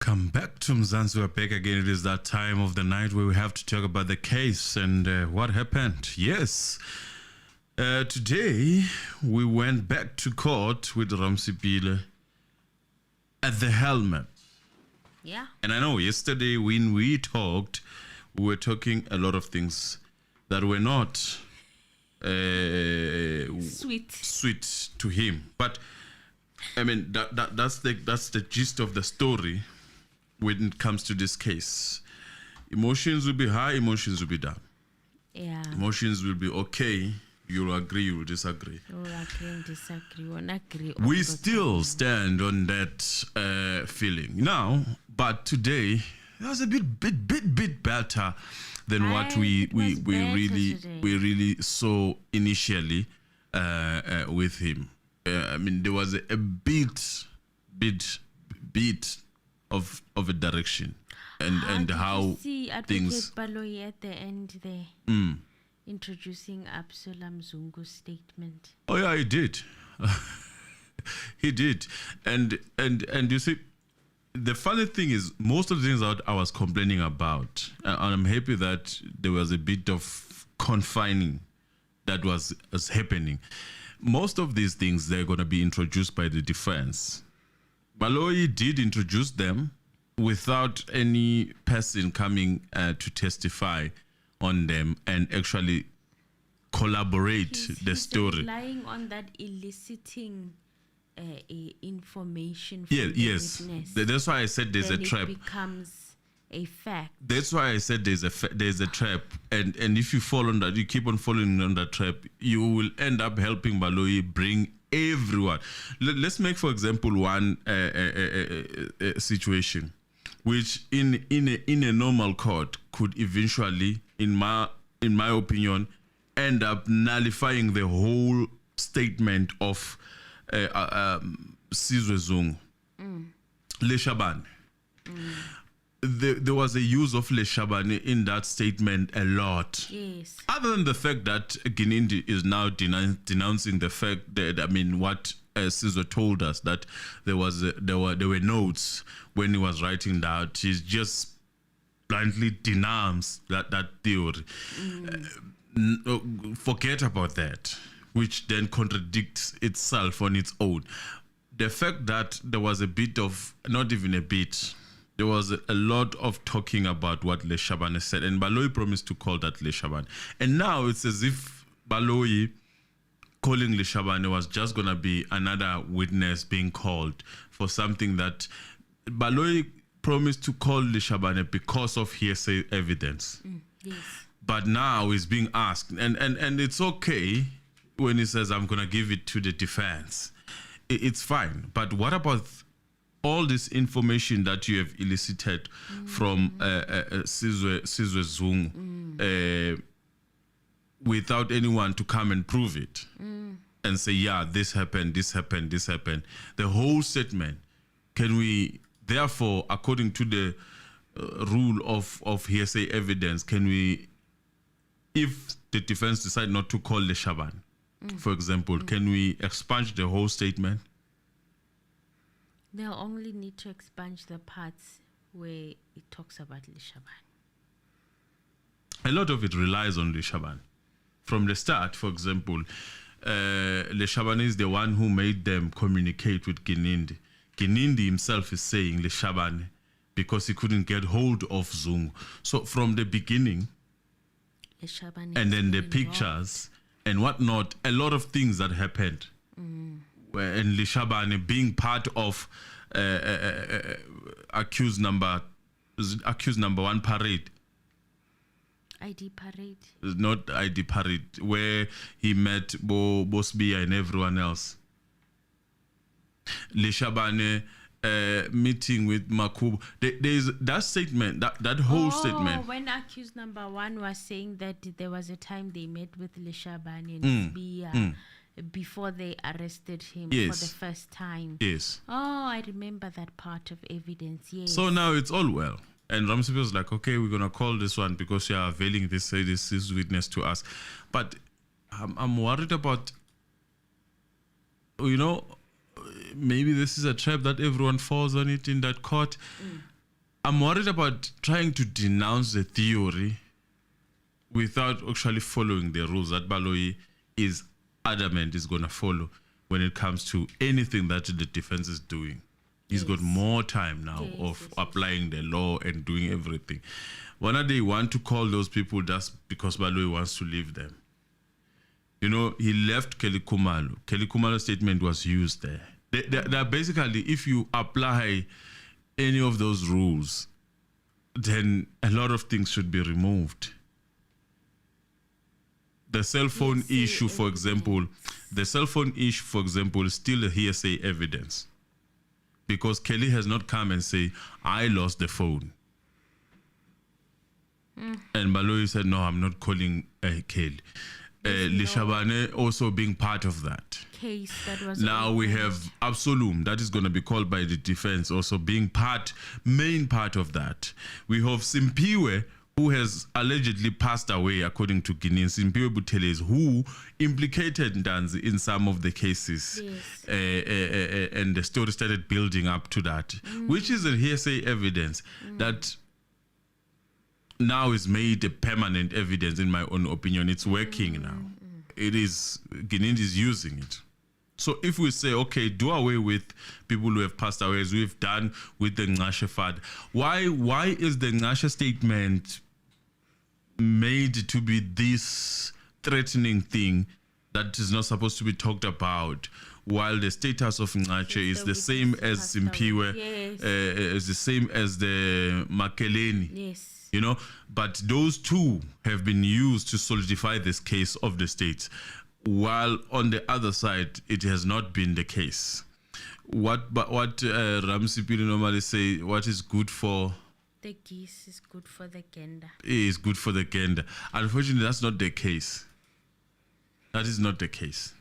Welcome back to Mzansi. We're back again. It is that time of the night where we have to talk about the case and what happened. Yes. Today, we went back to court with Ramsipile at the helmet. Yeah. And I know yesterday when we talked, we were talking a lot of things that were not sweet to him. But I mean, that's the gist of the story when it comes to this case. Emotions will be high, emotions will be down. Yeah. Emotions will be okay. You'll agree, you'll disagree. You'll agree and disagree. Won't agree. We still stand on that feeling now, but today it was a bit better than what we really saw initially with him. I mean, there was a bit of a direction, and how see things. Baloyi at the end there, introducing Absalom Zungu's statement. Oh yeah, he did. He did, and you see, the funny thing is, most of the things that I was complaining about, and I'm happy that there was a bit of confining that was happening. Most of these things, they're going to be introduced by the defense. Baloyi did introduce them without any person coming to testify on them and actually collaborate the story. Relying on that eliciting information Yeah, from the yes. witness. That's why I said there's Then a trap. It becomes a fact. That's why I said there's a trap, and if you fall on that, you keep on falling on that trap, you will end up helping Baloyi bring everyone. Let's make, for example, one situation, which in a normal court could eventually, in my opinion, end up nullifying the whole statement of Senzo Zungu, Leshabane. There was a use of Leshabane in that statement a lot. Yes. Other than the fact that Gininda is now denouncing the fact that, I mean, what Senzo told us, that there were notes when he was writing that, he's just blindly denounced that theory. Forget about that, which then contradicts itself on its own. The fact that there was a bit of, not even a bit, there was a lot of talking about what Leshabane said, and Baloyi promised to call that Leshabane. And now it's as if Baloyi calling Leshabane was just going to be another witness being called for something that Baloyi promised to call Leshabane because of hearsay evidence. Yes. But now he's being asked, and it's okay when he says, I'm going to give it to the defense. It's fine. But what about all this information that you have elicited from Senzo Zungu without anyone to come and prove it and say, yeah, this happened, the whole statement? Can we, therefore, according to the rule of hearsay evidence, can we, if the defense decide not to call Leshabane, for example, can we expunge the whole statement? They'll only need to expunge the parts where it talks about Leshabane. A lot of it relies on Leshabane. From the start, for example, Leshabane is the one who made them communicate with Gininda. Gininda himself is saying Leshabane because he couldn't get hold of Zungu. So from the beginning, Leshabane and then the pictures and whatnot, a lot of things that happened. And Leshabane being part of accused number one parade. ID parade. Not ID parade, where he met Bosbia and everyone else. Leshabane meeting with Makubu. There's that statement, that whole statement. When accused number one was saying that there was a time they met with Leshabane and Bia before they arrested him for the first time. Yes. Oh, I remember that part of evidence. Yes. So now it's all well. And Ramsey was like, okay, we're going to call this one because you are availing this witness to us. But I'm worried about, maybe this is a trap that everyone falls on it in that court. I'm worried about trying to denounce the theory without actually following the rules that Baloyi is adamant is going to follow when it comes to anything that the defense is doing. He's got more time now of applying the law and doing everything. Whether they want to call those people just because Baloyi wants to leave them. You know, he left Kelly Kumalo. Kelly Kumalo's statement was used there. They're basically, if you apply any of those rules, then a lot of things should be removed. The cell phone issue, for example, is still a hearsay evidence. Because Kelly has not come and say, I lost the phone. And Baloyi said, no, I'm not calling Kelly. Leshabane also being part of that case. That was now we have Absalom that is going to be called by the defense also being main part of that. We have Simpiwe, who has allegedly passed away according to Guinea. Simpiwe Buteles, who implicated Ntanzi in some of the cases. And the story started building up to that, which is a hearsay evidence that now is made a permanent evidence, in my own opinion. It's working now. It is, Gininda is using it. So if we say, okay, do away with people who have passed away, as we've done with the Ngashe Fad, why is the Ngashe statement made to be this threatening thing that is not supposed to be talked about, while the status of Ngashe is the same as Simpiwe, is the same as the Makeleni? Yes. You know, but those two have been used to solidify this case of the state, while on the other side it has not been the case. What Ramsipili normally say, what is good for the geese is good for the gander. Is good for the gander. Unfortunately, that's not the case. That is not the case.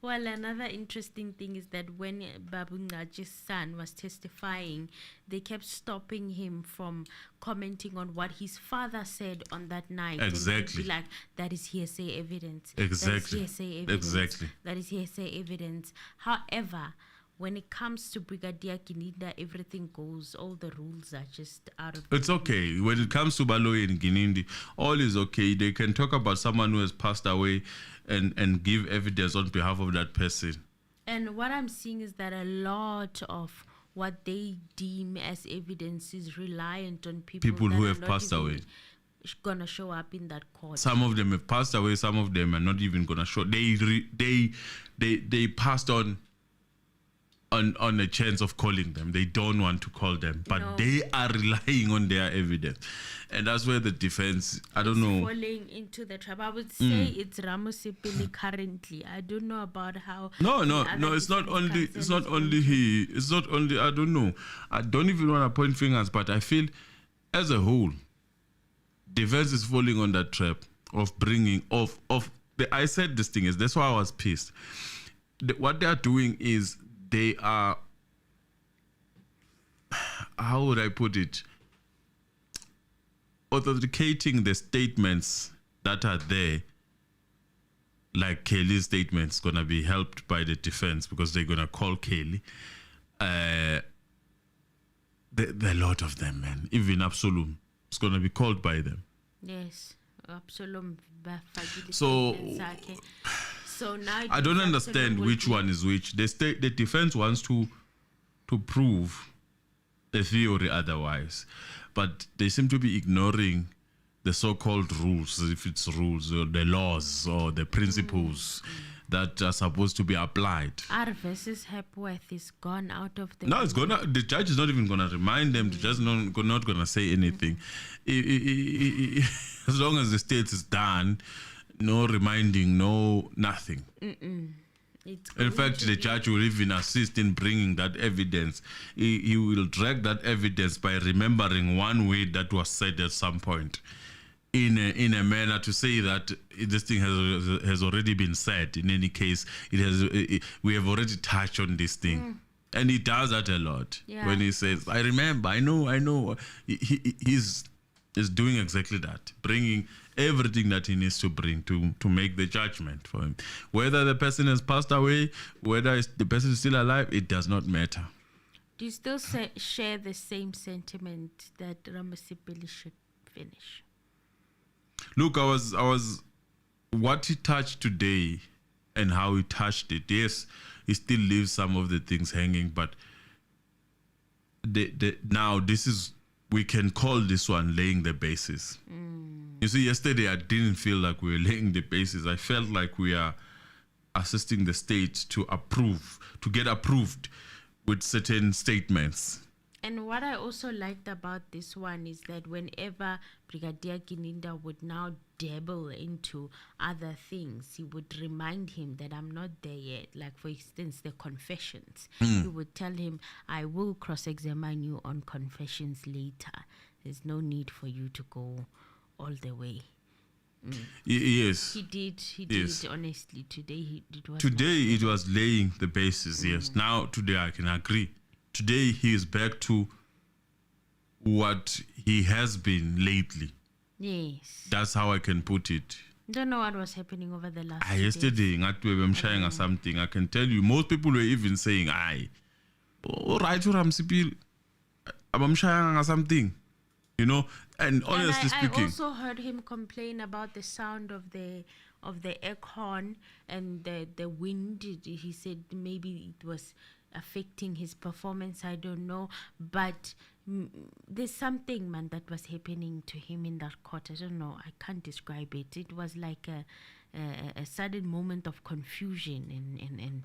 Well, another interesting thing is that when Babu Ngache's son was testifying, they kept stopping him from commenting on what his father said on that night. Exactly. And he'd be like, that is hearsay evidence. Exactly. That is hearsay evidence. Exactly. That is hearsay evidence. However, when it comes to Brigadier Gininda, everything goes, all the rules are just out of It's okay. When it comes to Baloyi and Gininda, all is okay. They can talk about someone who has passed away and give evidence on behalf of that person. And what I'm seeing is that a lot of what they deem as evidence is reliant on people who have passed away. Gonna show up in that court. Some of them have passed away. Some of them are not even gonna show. They passed on a chance of calling them. They don't want to call them, but they are relying on their evidence. And that's where the defense, I don't know. Falling into the trap. I would say it's Ramusipili currently. I don't know about how. No, it's not only he. It's not only, I don't know. I don't even want to point fingers, but I feel as a whole, defense is falling on that trap of bringing, I said this thing is, that's why I was pissed. What they are doing is, they are, how would I put it, authenticating the statements that are there, like Kelly's statements, going to be helped by the defense because they're going to call Kelly. There are a lot of them, man. Even Absalom is going to be called by them. Yes, Absalom. So now I don't understand which one is which. The defense wants to prove the theory otherwise, but they seem to be ignoring the so-called rules, if it's rules or the laws or the principles that are supposed to be applied. R versus Hepworth is gone out of the. No, it's gonna. The judge is not even gonna remind them. The judge is not gonna say anything. As long as the state is done. No reminding, no nothing. In fact, the judge will even assist in bringing that evidence. He will drag that evidence by remembering one word that was said at some point, in a manner to say that this thing has already been said. In any case, we have already touched on this thing. And he does that a lot. Yeah. When he says, I remember, I know. He's doing exactly that, bringing everything that he needs to bring to make the judgment for him. Whether the person has passed away, whether the person is still alive, it does not matter. Do you still share the same sentiment that Ramasipili should finish? Look, I was what he touched today and how he touched it. Yes, he still leaves some of the things hanging, but now this is, we can call this one laying the basis. You see, yesterday I didn't feel like we were laying the basis. I felt like we are assisting the state to get approved with certain statements. And what I also liked about this one is that whenever Brigadier Gininda would now dabble into other things, he would remind him that I'm not there yet. Like, for instance, the confessions. He would tell him, I will cross-examine you on confessions later. There's no need for you to go all the way. Yes. He did, honestly. Today, it was laying the basis, yes. Now, today, I can agree. Today, he is back to what he has been lately. Yes. That's how I can put it. Don't know what was happening over the last 2 yesterday, I'm sharing something. I can tell you, most people were even saying, all right, I'm sharing something. You know, and honestly speaking, I also heard him complain about the sound of the aircon and the wind. He said maybe it was affecting his performance. I don't know, but there's something, man, that was happening to him in that court. I don't know. I can't describe it. It was like a sudden moment of confusion, and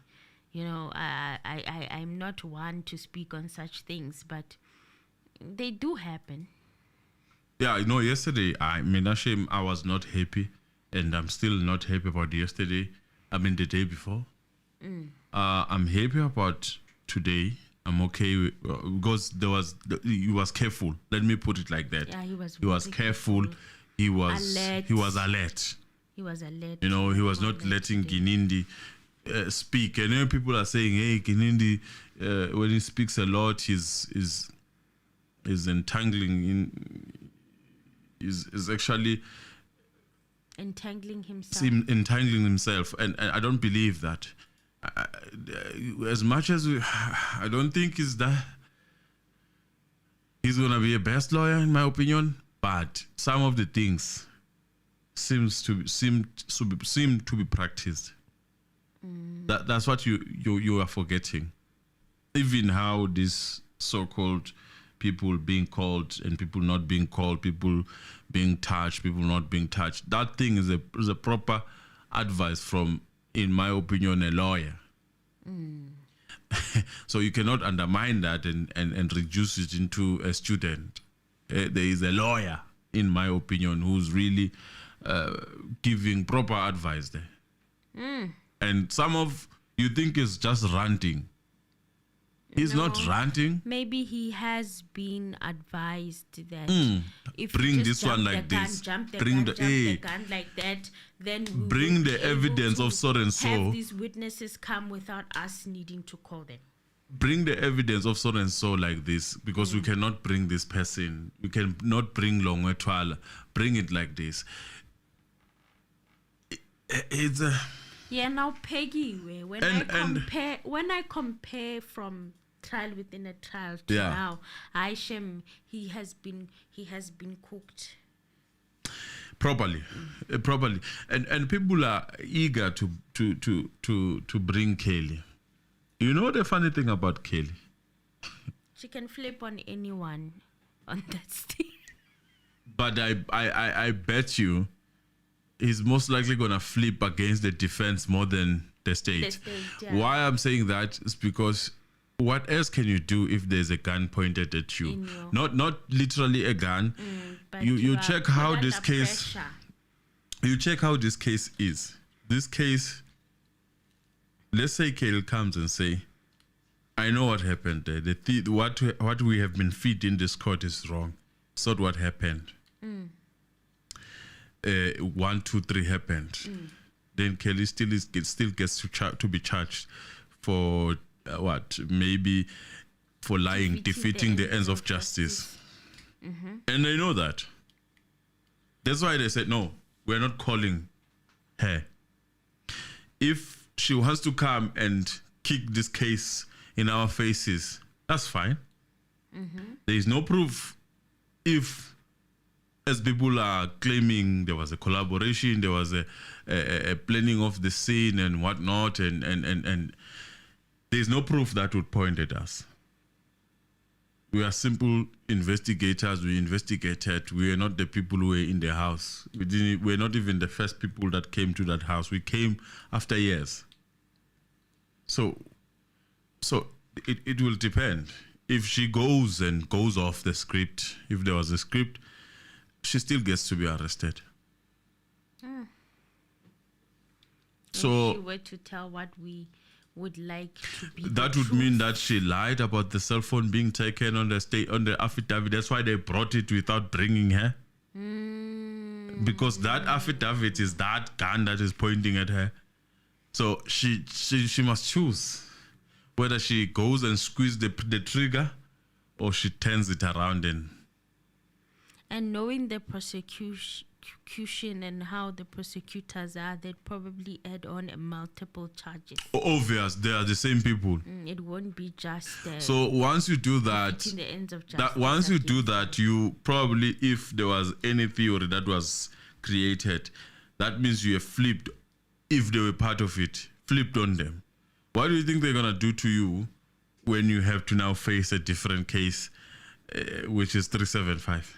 you know, I'm not one to speak on such things, but they do happen. Yeah, you know, yesterday, I was not happy, and I'm still not happy about yesterday. I mean, the day before. I'm happy about today. I'm okay because he was careful. Let me put it like that. Yeah, he was careful. He was alert. He was alert. You know, he was not letting Ginindi speak. And then people are saying, "Hey, Ginindi, when he speaks a lot, is entangling in." Is actually entangling himself, and I don't believe that. As much as I don't think he's gonna be a best lawyer in my opinion, but some of the things seem to be practiced. That's what you are forgetting. Even how this so-called people being called and people not being called, people being touched, people not being touched. That thing is a proper advice from, in my opinion, a lawyer. So you cannot undermine that and reduce it into a student. There is a lawyer, in my opinion, who's really giving proper advice there. And some of you think is just ranting. He's not ranting. Maybe he has been advised that if bring you this one like this, bring the gun like that, then we bring the evidence of so and so. Have these witnesses come without us needing to call them. Bring the evidence of so and so like this, because we cannot bring this person. We cannot bring Nongoma Trial. Bring it like this. It's a now Peggy, when I compare from trial within a trial to now, Aishem, he has been cooked properly, and people are eager to bring Kelly. You know the funny thing about Kelly? She can flip on anyone on that stage. But I bet you he's most likely going to flip against the defense more than the state. Why I'm saying that is because what else can you do if there's a gun pointed at you? Not literally a gun. You check how this case pressure. You check how this case is. This case, let's say Kale comes and say, I know what happened there. What we have been fed in this court is wrong. It's not what happened. 1, 2, 3 happened. Then Kelly still gets to be charged for maybe for lying, defeating the ends of justice. And they know that. That's why they said, no, we're not calling her. If she wants to come and kick this case in our faces, That's fine. There is no proof if, as people are claiming, there was a collaboration, there was a planning of the scene and whatnot, and there's no proof that would point at us. We are simple investigators. We investigated. We are not the people who were in the house. We're not even the first people that came to that house. We came after years. So it will depend. If she goes off the script, if there was a script, she still gets to be arrested. So if she were to tell what we would like to be, that would mean that she lied about the cell phone being taken on the affidavit. That's why they brought it without bringing her. Because that affidavit is that gun that is pointing at her. So she must choose whether she goes and squeezes the trigger or she turns it around and knowing the prosecution and how the prosecutors are, they'd probably add on multiple charges. Obvious, they are the same people. It won't be just so once you do that, the ends of justice, once you do that, you probably, if there was any theory that was created, that means you have flipped, if they were part of it, flipped on them. What do you think they're going to do to you when you have to now face a different case, which is 375?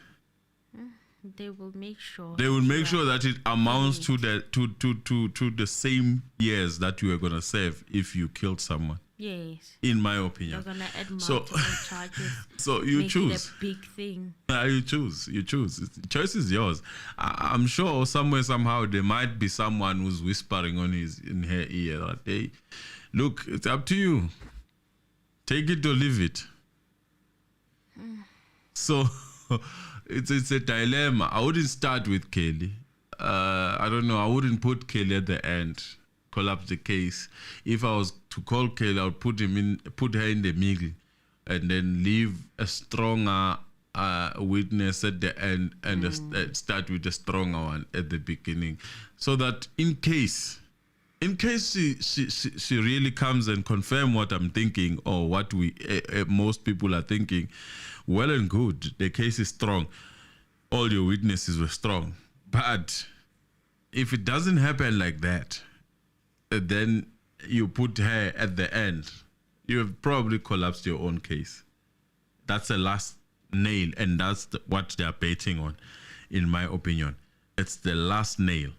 They will make sure. They will make sure that it amounts to the same years that you are going to serve if you killed someone. Yes. In my opinion. They're going to add multiple charges. So you make choose. It a big thing. You choose. The choice is yours. I'm sure somewhere, somehow, there might be someone who's whispering in her ear that, hey, look, it's up to you. Take it or leave it. So it's a dilemma. I wouldn't start with Kelly. I don't know. I wouldn't put Kelly at the end. Collapse the case. If I was to call Kelly, I would put her in the middle, and then leave a stronger witness at the end, and start with a stronger one at the beginning, so that in case she really comes and confirm what I'm thinking or what we most people are thinking, well and good. The case is strong. All your witnesses were strong. But if it doesn't happen like that, then you put her at the end, you have probably collapsed your own case. That's the last nail, and that's what they're betting on, in my opinion. It's the last nail.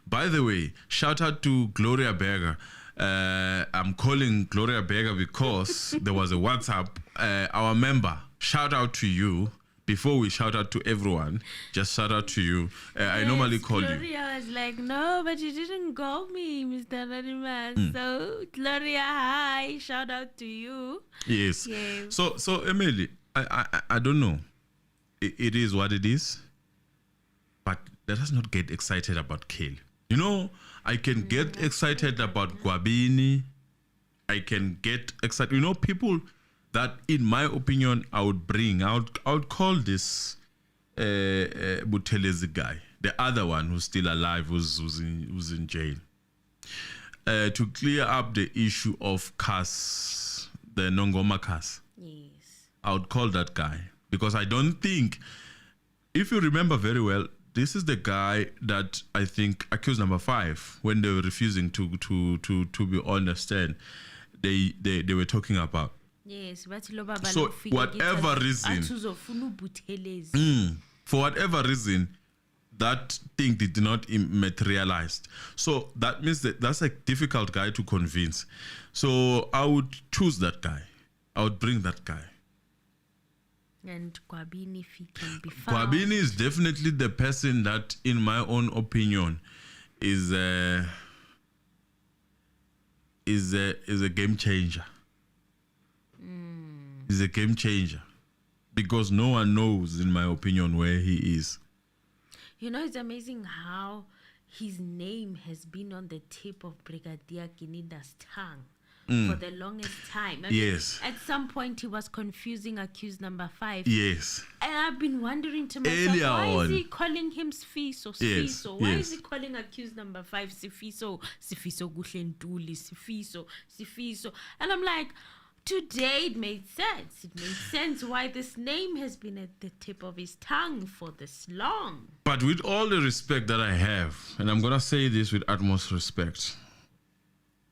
By the way, shout out to Gloria Berger. I'm calling Gloria Berger because there was a WhatsApp. Our member, shout out to you. Before we shout out to everyone, just shout out to you. I normally call you. Gloria was like, no, but you didn't call me, Mr. Raniman. So, Gloria, hi, shout out to you. Yes. So Emily, I don't know. It is what it is. But let us not get excited about Kelly. You know, I can get excited about Gwabini. I can get excited. You know, people that, in my opinion, I would call this Buthelezi guy, the other one who's still alive, who's in jail, to clear up the issue of Kas, the Nongoma Kas. Yes. I would call that guy, because I don't think, if you remember very well, this is the guy that I think accused number 5, when they were refusing to be on the stand, they were talking about. Yes, so whatever reason, for whatever reason, that thing did not materialize. So that means that's a difficult guy to convince. So I would choose that guy. I would bring that guy. And Gwabini, if he can be found. Gwabini is definitely the person that, in my own opinion, is a game changer. He's a game changer, because no one knows, in my opinion, where he is. You know, it's amazing how his name has been on the tip of Brigadier Gininda's tongue for the longest time. I mean, yes. At some point, he was confusing accused number 5. Yes. And I've been wondering to myself, why is he calling him Sifiso? Yes. Why is he calling accused number 5 Sifiso? Sifiso Guhlentuli, Sifiso. And I'm like, Today it made sense. It made sense why this name has been at the tip of his tongue for this long. But with all the respect that I have, and I'm going to say this with utmost respect,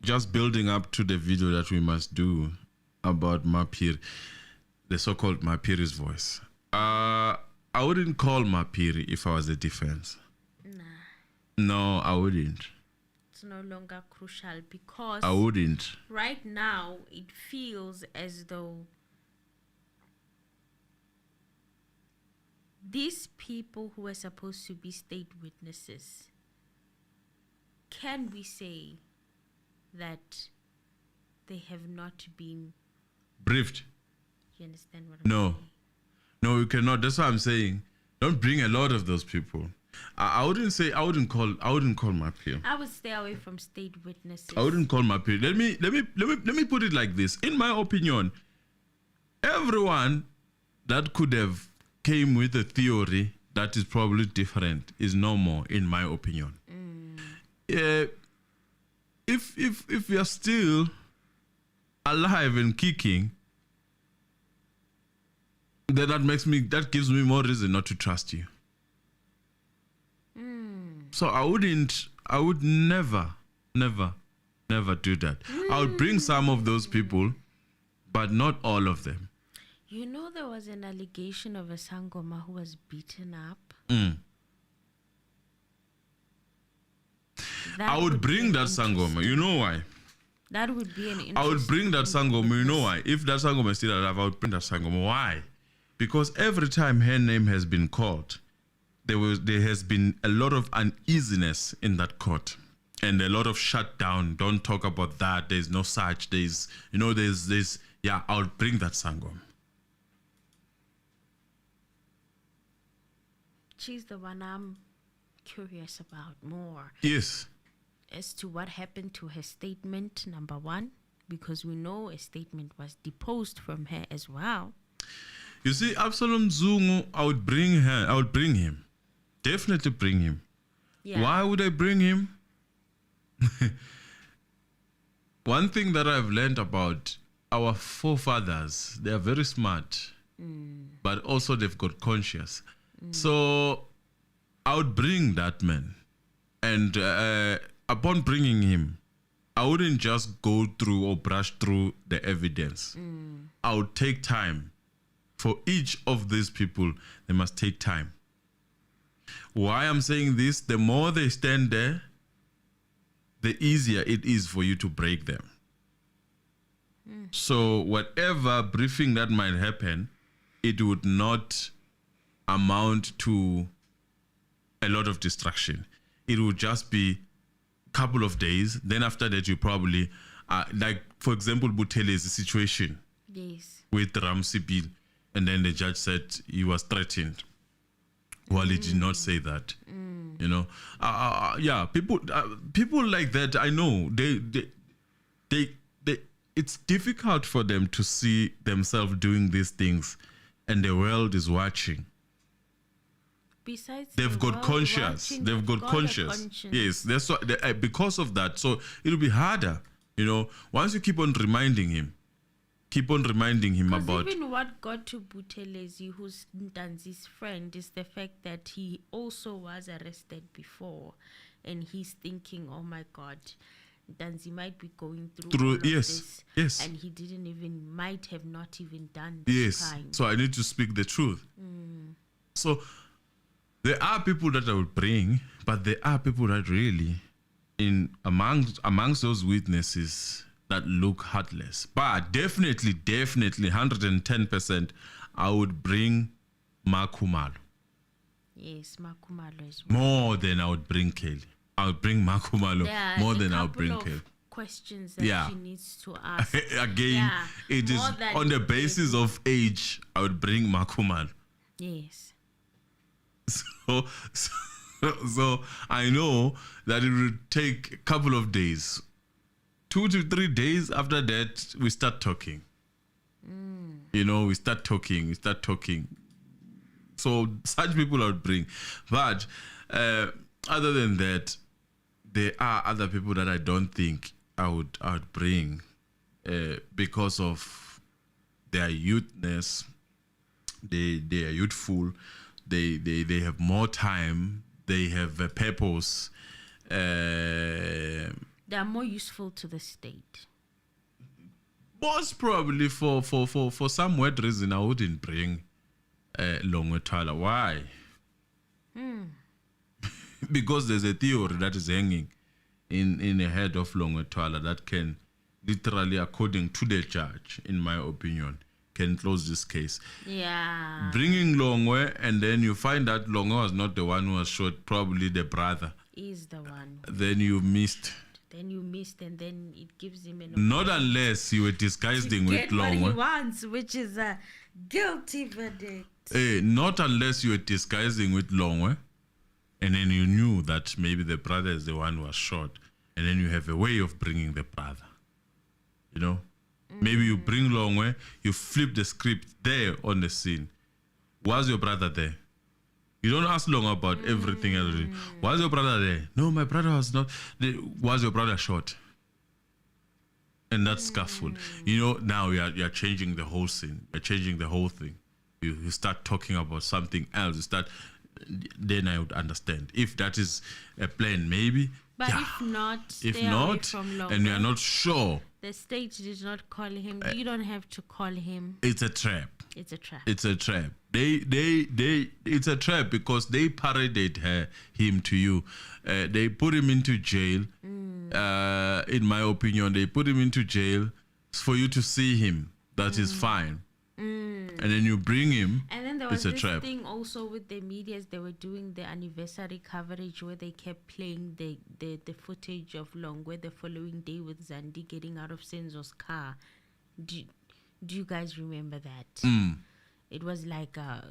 just building up to the video that we must do about Mapiri, the so-called Mapiri's voice. I wouldn't call Mapiri if I was the defense. Nah. No, I wouldn't. It's no longer crucial because I wouldn't. right now it feels as though these people who are supposed to be state witnesses, can we say that they have not been Briefed? You understand what I'm No. saying? No, you cannot. That's what I'm saying. Don't bring a lot of those people. I wouldn't call Mapiri. I would stay away from state witnesses. I wouldn't call Mapiri. Let me put it like this. In my opinion, everyone that could have came with a theory that is probably different is no more, in my opinion. If we are still alive and kicking, then that gives me more reason not to trust you. So I would never do that. I would bring some of those people, but not all of them. You know, there was an allegation of a Sangoma who was beaten up. I would bring that Sangoma. You know why? That would be an interesting. I would bring that Sangoma. You know why? If that Sangoma is still alive, I would bring that Sangoma. Why? Because every time her name has been called, there has been a lot of uneasiness in that court and a lot of shutdown. Don't talk about that. There's no such. There's. Yeah, I'll bring that Sangoma. She's the one I'm curious about more. Yes. As to what happened to her statement, number one, because we know a statement was deposed from her as well. You see, Absalom Zungu, I would bring him. Definitely bring him. Yeah. Why would I bring him? One thing that I've learned about our forefathers, they are very smart, but also they've got conscience. So I would bring that man. And upon bringing him, I wouldn't just go through or brush through the evidence. I would take time. For each of these people, they must take time. Why I'm saying this, the more they stand there, the easier it is for you to break them. So whatever briefing that might happen, it would not amount to a lot of distraction. It would just be a couple of days. Then after that, you probably, like for example, Butele's situation with Ramsey Bill. And then the judge said he was threatened. Well, he did not say that. You know, yeah, people like that. I know they. It's difficult for them to see themselves doing these things, and the world is watching. Besides, they've got conscience. They've got conscience. Yes, that's what. Because of that, so it'll be harder. You know, once you keep on reminding him about. Even what got to Buthelezi, who's Ntanzi's friend, is the fact that he also was arrested before, and he's thinking, "Oh my God, Ntanzi might be going through all of this, and he might have not even done this crime." So I need to speak the truth. So there are people that I would bring, but there are people that really, amongst those witnesses, that look heartless. But definitely, 110%, I would bring Makumalo. Yes, Makumalo as well. More than I would bring Kelly. I would bring Makumalo more than I would bring Kelly. Questions that she needs to ask. Again, it is on the basis of age, I would bring Makumalo. Yes. So I know that it would take a couple of days. 2 to 3 days after that, we start talking. You know, we start talking. So such people I would bring. But other than that, there are other people that I don't think I would bring. because of their youthness. They are youthful. They have more time. They have a purpose. They are more useful to the state. Most probably for some weird reason, I wouldn't bring Longwe Tyler. Why? Because there's a theory that is hanging in the head of Longwe Tyler that can literally, according to the judge, in my opinion, can close this case. Yeah. Bringing Longwe, and then you find that Longwe was not the one who was shot, probably the brother. Is the one. Then you missed. And then it gives him an Not unless you were disguised with get what he Longwe. wants, which is a guilty verdict. Not unless you were disguising with Longwe, and then you knew that maybe the brother is the one who was shot, and then you have a way of bringing the brother. You know? Maybe you bring Longwe, you flip the script there on the scene. Was your brother there? You don't ask Longwe about everything else. Was your brother there? No, my brother was not. Was your brother shot? And that's scuffle. You know, now you're changing the whole scene. You're changing the whole thing. You start talking about something else. Then I would understand. If that is a plan, maybe. But yeah. if not, if stay away not, from Longwe. and you're not sure, the state did not call him. You don't have to call him. it's a trap. It's a trap. It's a trap. It's a trap because they paraded him to you. They put him into jail. In my opinion, they put him into jail for you to see him. That is fine. And then you bring him. And then there was it's a this trap. thing also with the medias. They were doing the anniversary coverage where they kept playing the footage of Longwe the following day with Zandi getting out of Senzo's car. Do you guys remember that? It was like a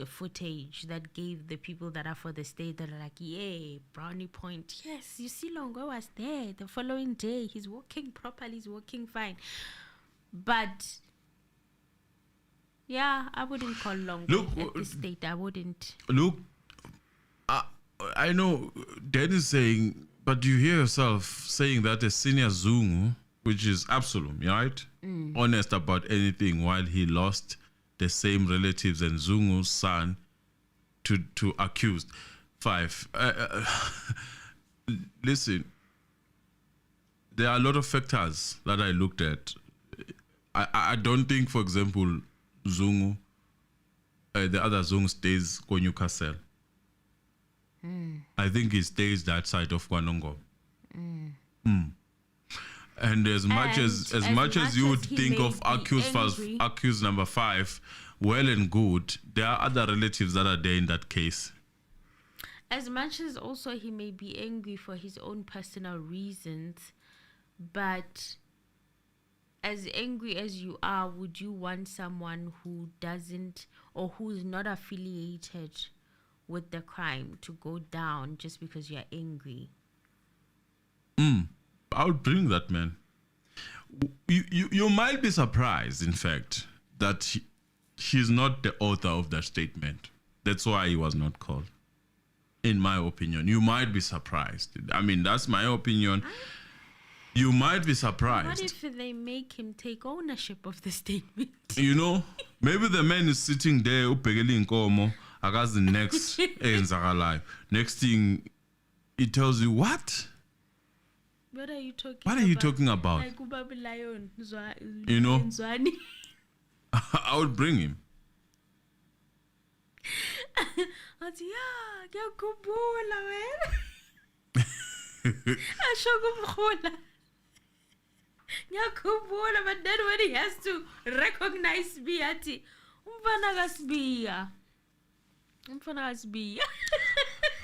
footage that gave the people that are for the state that are like, yay, brownie point. Yes, you see Longwe was there the following day. He's walking properly. He's walking fine. But yeah, I wouldn't call Longwe at this state. I wouldn't. Look, I know Dan is saying, but you hear yourself saying that a senior Zungu, which is Absalom, right? Honest about anything while he lost the same relatives and Zungu's son to accused. 5. Listen, there are a lot of factors that I looked at. I don't think, for example, Zungu, the other Zungu stays Newcastle. I think he stays that side of Nongoma. And as much as you would think of accused number 5, well and good, there are other relatives that are there in that case. As much as also he may be angry for his own personal reasons, but as angry as you are, would you want someone who doesn't or who's not affiliated with the crime to go down just because you're angry? I would bring that man. You might be surprised, in fact, that he's not the author of that statement. That's why he was not called. In my opinion, you might be surprised. I mean, that's my opinion. You might be surprised. What if they make him take ownership of the statement? You know, maybe the man is sitting there, upegeli inkomo, agazi next enzakalayo. Next thing, he tells you, what? What are you talking What are you talking about? Like Ubaba Lion, You know? Zwani. I would bring him. Athi ya, ngiyakhumbula wena. Asho kumkhola. Ngiyakhumbula, but then when he has to recognize me, athi umfana kaSibiya.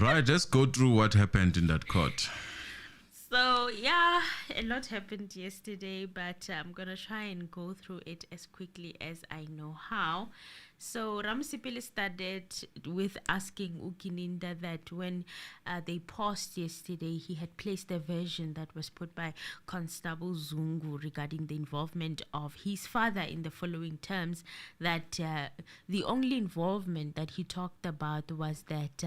Right, let's go through what happened in that court. So yeah, a lot happened yesterday, but I'm gonna try and go through it as quickly as I know how. So Ramsipili started with asking Gininda that when they paused yesterday, he had placed a version that was put by Constable Zungu regarding the involvement of his father in the following terms, that the only involvement that he talked about was that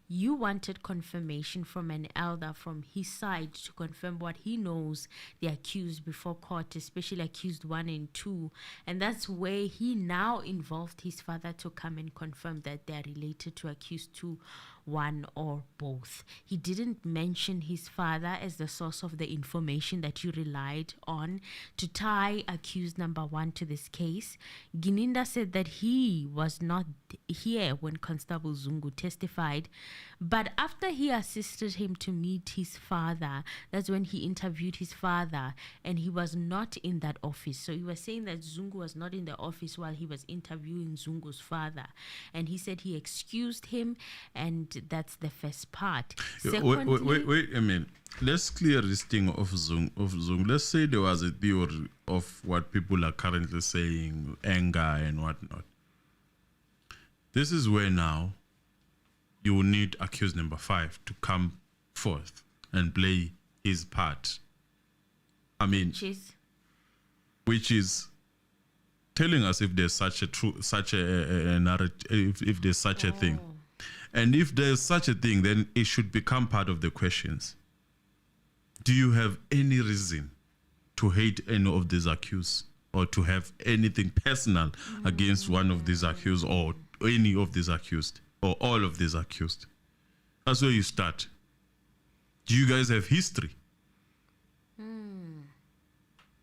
you wanted confirmation from an elder from his side to confirm what he knows the accused before court, especially accused 1 and 2. And that's where he now involved his father to come and confirm that they are related to accused 2, 1, or both. He didn't mention his father as the source of the information that you relied on to tie accused number 1 to this case. Gininda said that he was not here when Constable Zungu testified, but after he assisted him to meet his father, that's when he interviewed his father, and he was not in that office. So he was saying that Zungu was not in the office while he was interviewing Zungu's father, and he said he excused him, and that's the first part. Wait a minute. Let's clear this thing of Zungu. Let's say there was a theory of what people are currently saying, anger and whatnot. This is where now you will need accused number 5 to come forth and play his part. I mean, which is telling us if there's such a narrative, if there's such a thing. And if there's such a thing, then it should become part of the questions. Do you have any reason to hate any of these accused, or to have anything personal against one of these accused, or any of these accused, or all of these accused? That's where you start. Do you guys have history?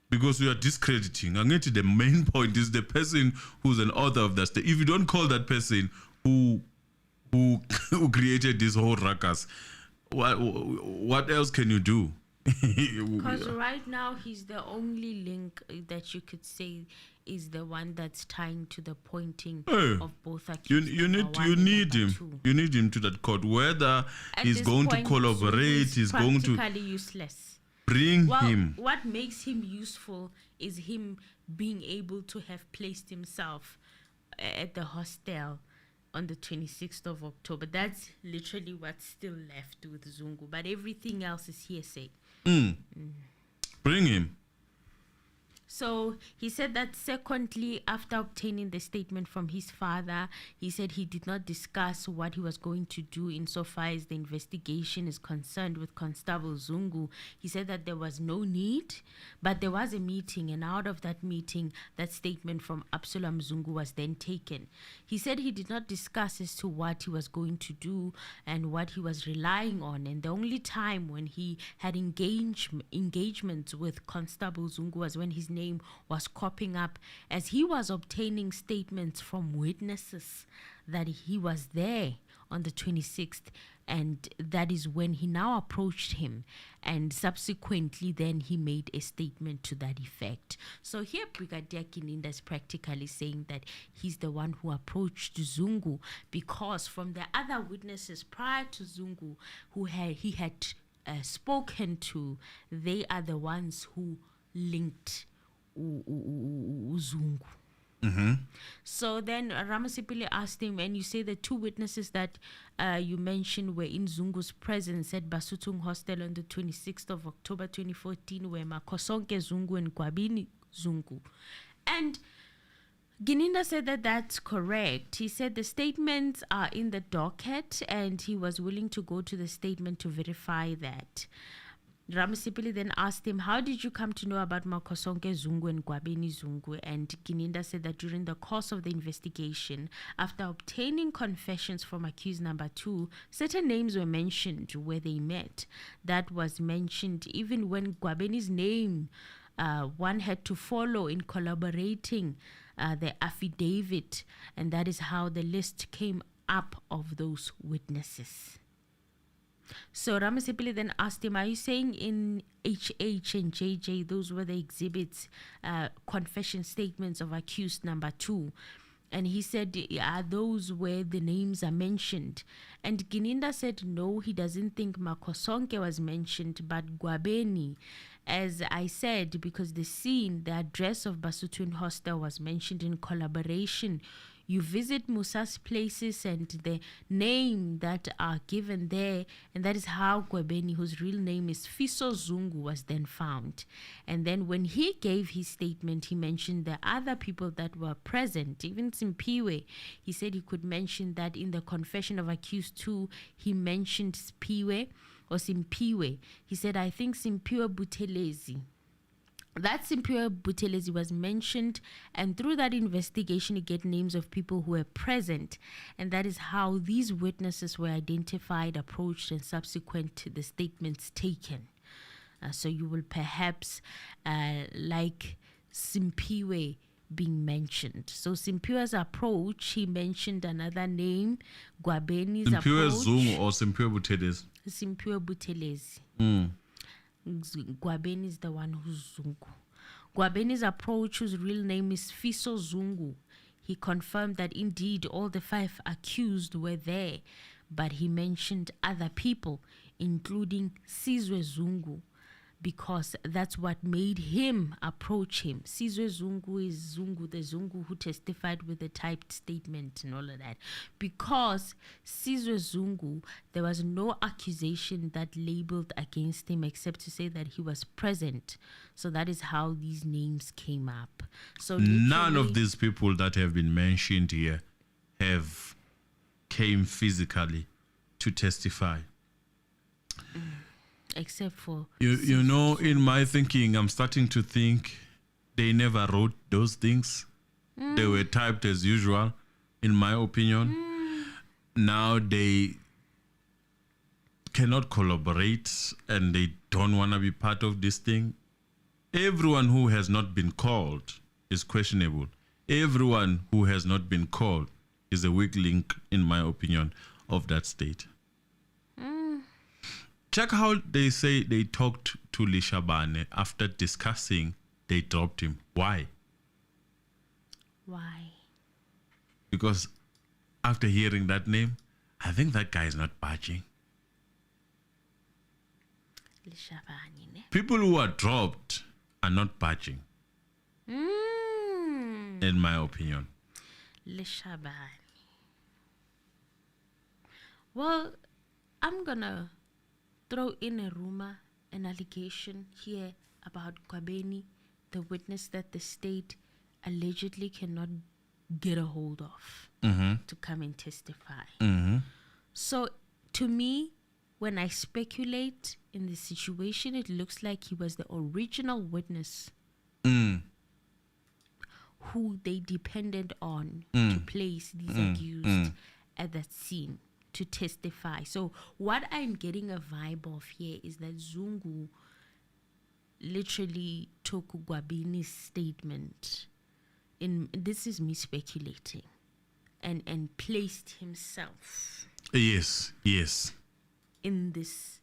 Because we are discrediting. And the main point is the person who's an author of that. If you don't call that person who created this whole ruckus, what else can you do? Because right now he's the only link that you could say is the one that's tying to the pointing of both accused. You need him. 2. You need him to that court. Whether he's going to collaborate, he's going to practically useless. Bring him. What makes him useful is him being able to have placed himself at the hostel on the 26th of October. That's literally what's still left with Zungu. But everything else is hearsay. Bring him. So he said that secondly, after obtaining the statement from his father, he said he did not discuss what he was going to do insofar as the investigation is concerned with Constable Zungu. He said that there was no need, but there was a meeting, and out of that meeting, that statement from Absalom Zungu was then taken. He said he did not discuss as to what he was going to do and what he was relying on, and the only time when he had engagements with Constable Zungu was when his name was cropping up as he was obtaining statements from witnesses that he was there on the 26th, and that is when he now approached him, and subsequently then he made a statement to that effect. So here Brigadier Gininda is practically saying that he's the one who approached Zungu, because from the other witnesses prior to Zungu who he had spoken to, they are the ones who linked Zungu. So then Ramasipili asked him, and you say the 2 witnesses that you mentioned were in Zungu's presence at Basutung Hostel on the 26th of October 2014 were Makosonke Zungu and Gwabini Zungu. And Gininda said that that's correct. He said the statements are in the docket, and he was willing to go to the statement to verify that. Ramasipili then asked him, how did you come to know about Makosonke Zungu and Gwabeni Zungu? And Gininda said that during the course of the investigation, after obtaining confessions from accused number 2, certain names were mentioned where they met. That was mentioned even when Gwabeni's name one had to follow in collaborating the affidavit, and that is how the list came up of those witnesses. So Ramasipili then asked him, are you saying in HH and JJ, those were the exhibits, confession statements of accused number 2? And he said, are those where the names are mentioned? And Gininda said, no, he doesn't think Makosonke was mentioned, but Gwabeni. As I said, because the scene, the address of Basutun Hostel was mentioned in collaboration You visit Musa's places and the name that are given there, and that is how Gwabeni, whose real name is Fiso Zungu, was then found. And then when he gave his statement, he mentioned the other people that were present, even Simpiwe. He said he could mention that in the confession of accused 2, he mentioned Spiwe or Simpiwe. He said, I think Simpiwe Buthelezi. That Simpiwe Buthelezi was mentioned, and through that investigation, you get names of people who were present, and that is how these witnesses were identified, approached, and subsequent to the statements taken. So you will perhaps like Simpiwe being mentioned. So Simpiwe's approach, he mentioned another name, Gwabeni's Simpiwe approach. Zungu or Simpiwe Buthelezi? Simpiwe Buthelezi. Gwabeni is the one who's Zungu. Gwabeni's approach, whose real name is Fiso Zungu, he confirmed that indeed all the 5 accused were there, but he mentioned other people, including Sizwe Zungu, because that's what made him approach him. Sizwe Zungu is Zungu, the Zungu who testified with the typed statement and all of that. Because Sizwe Zungu, there was no accusation that labeled against him except to say that he was present. So that is how these names came up. So none of these people that have been mentioned here have came physically to testify. Except for you know, in my thinking, I'm starting to think they never wrote those things. They were typed as usual, in my opinion. Now they cannot collaborate and they don't want to be part of this thing. Everyone who has not been called is questionable. Everyone who has not been called is a weak link, in my opinion, of that state. Check how they say they talked to Leshabane. After discussing, they dropped him. Why? Why? Because after hearing that name, I think that guy is not budging. Leshabane, ne? People who are dropped are not budging, in my opinion. Leshabane. Well, I'm gonna throw in a rumor, an allegation here about Gwabeni, the witness that the state allegedly cannot get a hold of to come and testify. So to me, when I speculate in this situation, it looks like he was the original witness who they depended on to place these accused at that scene to testify. So what I'm getting a vibe of here is that Zungu literally took Gwabeni's statement, this is me speculating, and placed himself Yes. in this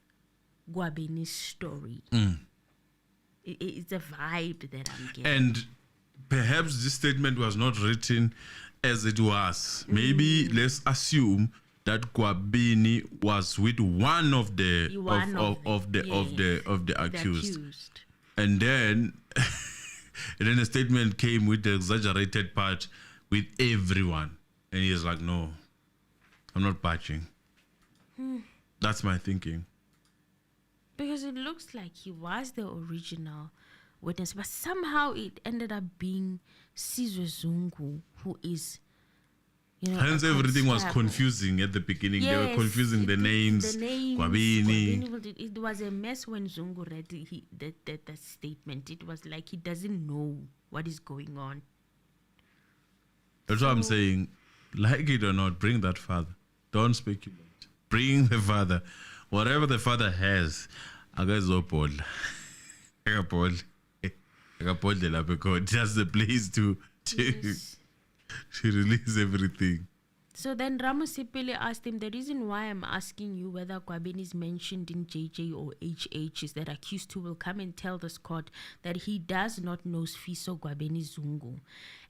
Gwabeni story. It's a vibe that I'm getting. And perhaps this statement was not written as it was. Maybe let's assume that Gwabeni was with one of the accused. And then the statement came with the exaggerated part with everyone. And he's like, no, I'm not patching. That's my thinking. Because it looks like he was the original witness, but somehow it ended up being Sizwe Zungu, who is, hence everything was confusing at the beginning. They were confusing the names. Gwabeni. It was a mess when Zungu read that statement. It was like he doesn't know what is going on. That's what I'm saying. Like it or not, bring that father. Don't speculate. Bring the father. Whatever the father has, because that's the place to release everything. So then Ramusipele asked him, the reason why I'm asking you whether Gwabeni is mentioned in JJ or HH is that accused 2 will come and tell this court that he does not know Fiso Gwabeni Zungu.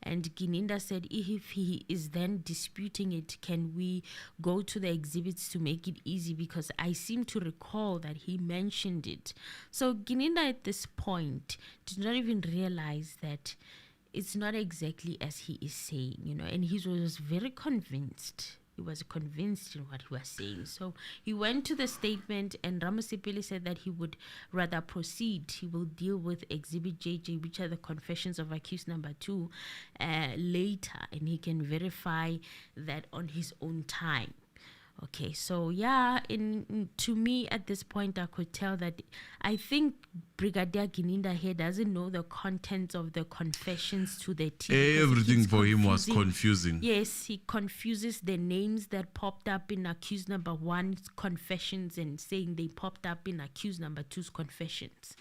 And Gininda said, if he is then disputing it, can we go to the exhibits to make it easy? Because I seem to recall that he mentioned it. So Gininda at this point did not even realize that it's not exactly as he is saying, and he was very convinced. He was convinced in what he was saying. So he went to the statement, and Ramasipili said that he would rather proceed. He will deal with Exhibit JJ, which are the confessions of accused number 2, later, and he can verify that on his own time. Okay, so yeah, to me at this point, I could tell that I think Brigadier Gininda here doesn't know the contents of the confessions to the team. Everything for him was confusing. Yes, he confuses the names that popped up in accused number 1's confessions and saying they popped up in accused number 2's confessions.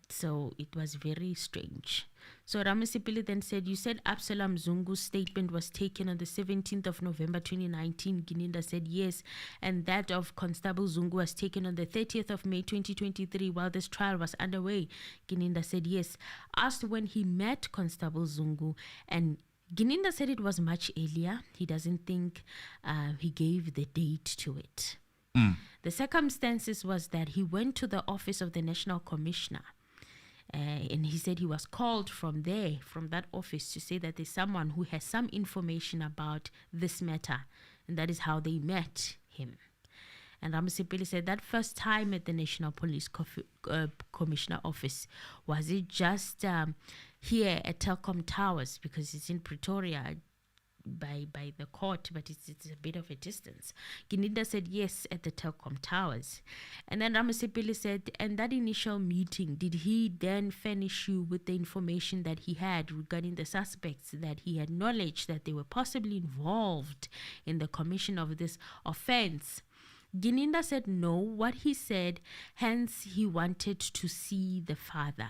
So it was very strange. So Ramasipili then said, you said Absalom Zungu's statement was taken on the 17th of November 2019. Gininda said yes. And that of Constable Zungu was taken on the 30th of May 2023 while this trial was underway. Gininda said yes. Asked when he met Constable Zungu, and Gininda said it was much earlier. He doesn't think he gave the date to it. The circumstances was that he went to the office of the National Commissioner. And he said he was called from that office, to say that there's someone who has some information about this matter. And that is how they met him. And Ramasipili said that first time at the National Police Commissioner office, was it just here at Telkom Towers, because it's in Pretoria, by the court, but it's a bit of a distance. Gininda said yes, at the Telkom Towers. And then Ramasipili said, and that initial meeting, did he then furnish you with the information that he had regarding the suspects, that he had knowledge that they were possibly involved in the commission of this offense? Gininda said no. What he said, hence he wanted to see the father.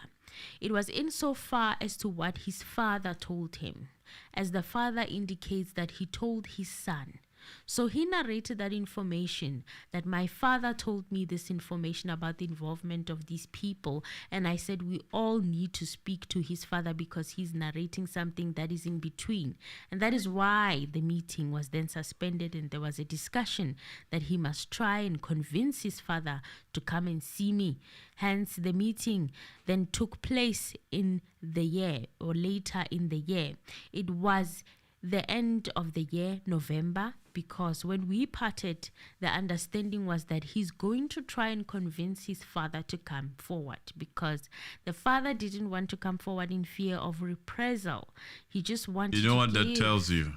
It was insofar as to what his father told him, as the father indicates that he told his son. So he narrated that information, that my father told me this information about the involvement of these people, and I said we all need to speak to his father because he's narrating something that is in between. And that is why the meeting was then suspended, and there was a discussion that he must try and convince his father to come and see me. Hence, the meeting then took place in the year, or later in the year. It was the end of the year, November, because when we parted, the understanding was that he's going to try and convince his father to come forward, because the father didn't want to come forward in fear of reprisal. He just wanted to You know what that tells you?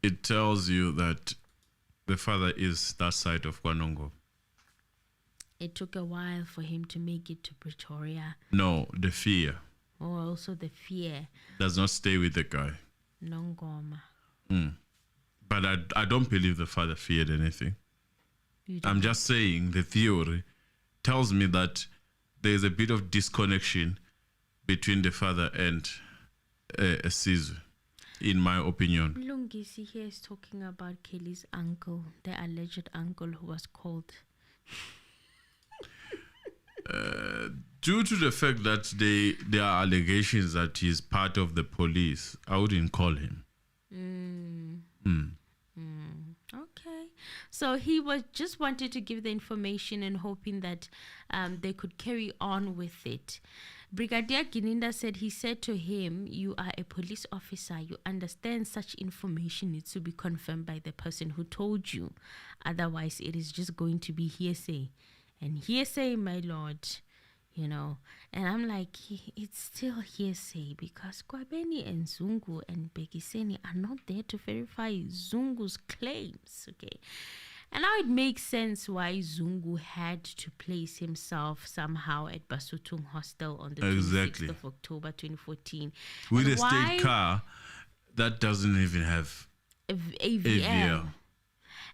It tells you that the father is that side of Kwanongo. It took a while for him to make it to Pretoria. No, the fear. Oh, also the fear. Does not stay with the guy. Nongoma. But I don't believe the father feared anything. I'm just saying the theory tells me that there's a bit of disconnection between the father and Sizwe, in my opinion. Lungisi here is talking about Kelly's uncle, the alleged uncle who was called. Due to the fact that there are allegations that he's part of the police, I wouldn't call him. Okay. So he was just wanted to give the information and hoping that they could carry on with it. Brigadier Gininda said he said to him, you are a police officer. You understand such information needs to be confirmed by the person who told you. Otherwise, it is just going to be hearsay. And hearsay, my lord, and I'm like, it's still hearsay because Kwabeni and Zungu and Bekiseni are not there to verify Zungu's claims, okay? And now it makes sense why Zungu had to place himself somehow at Basutung Hostel on the 26th of October 2014. With a state car that doesn't even have AVL.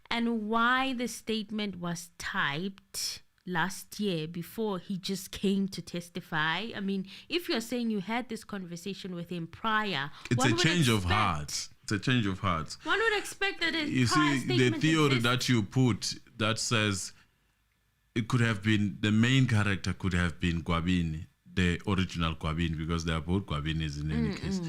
And why the statement was typed last year before he just came to testify. I mean, if you're saying you had this conversation with him prior, it's a change of hearts. It's a change of hearts. One would expect that you see the theory that you put that says it could have been the main character could have been Kwabini, the original Kwabini, because they are both Kwabinis in any case.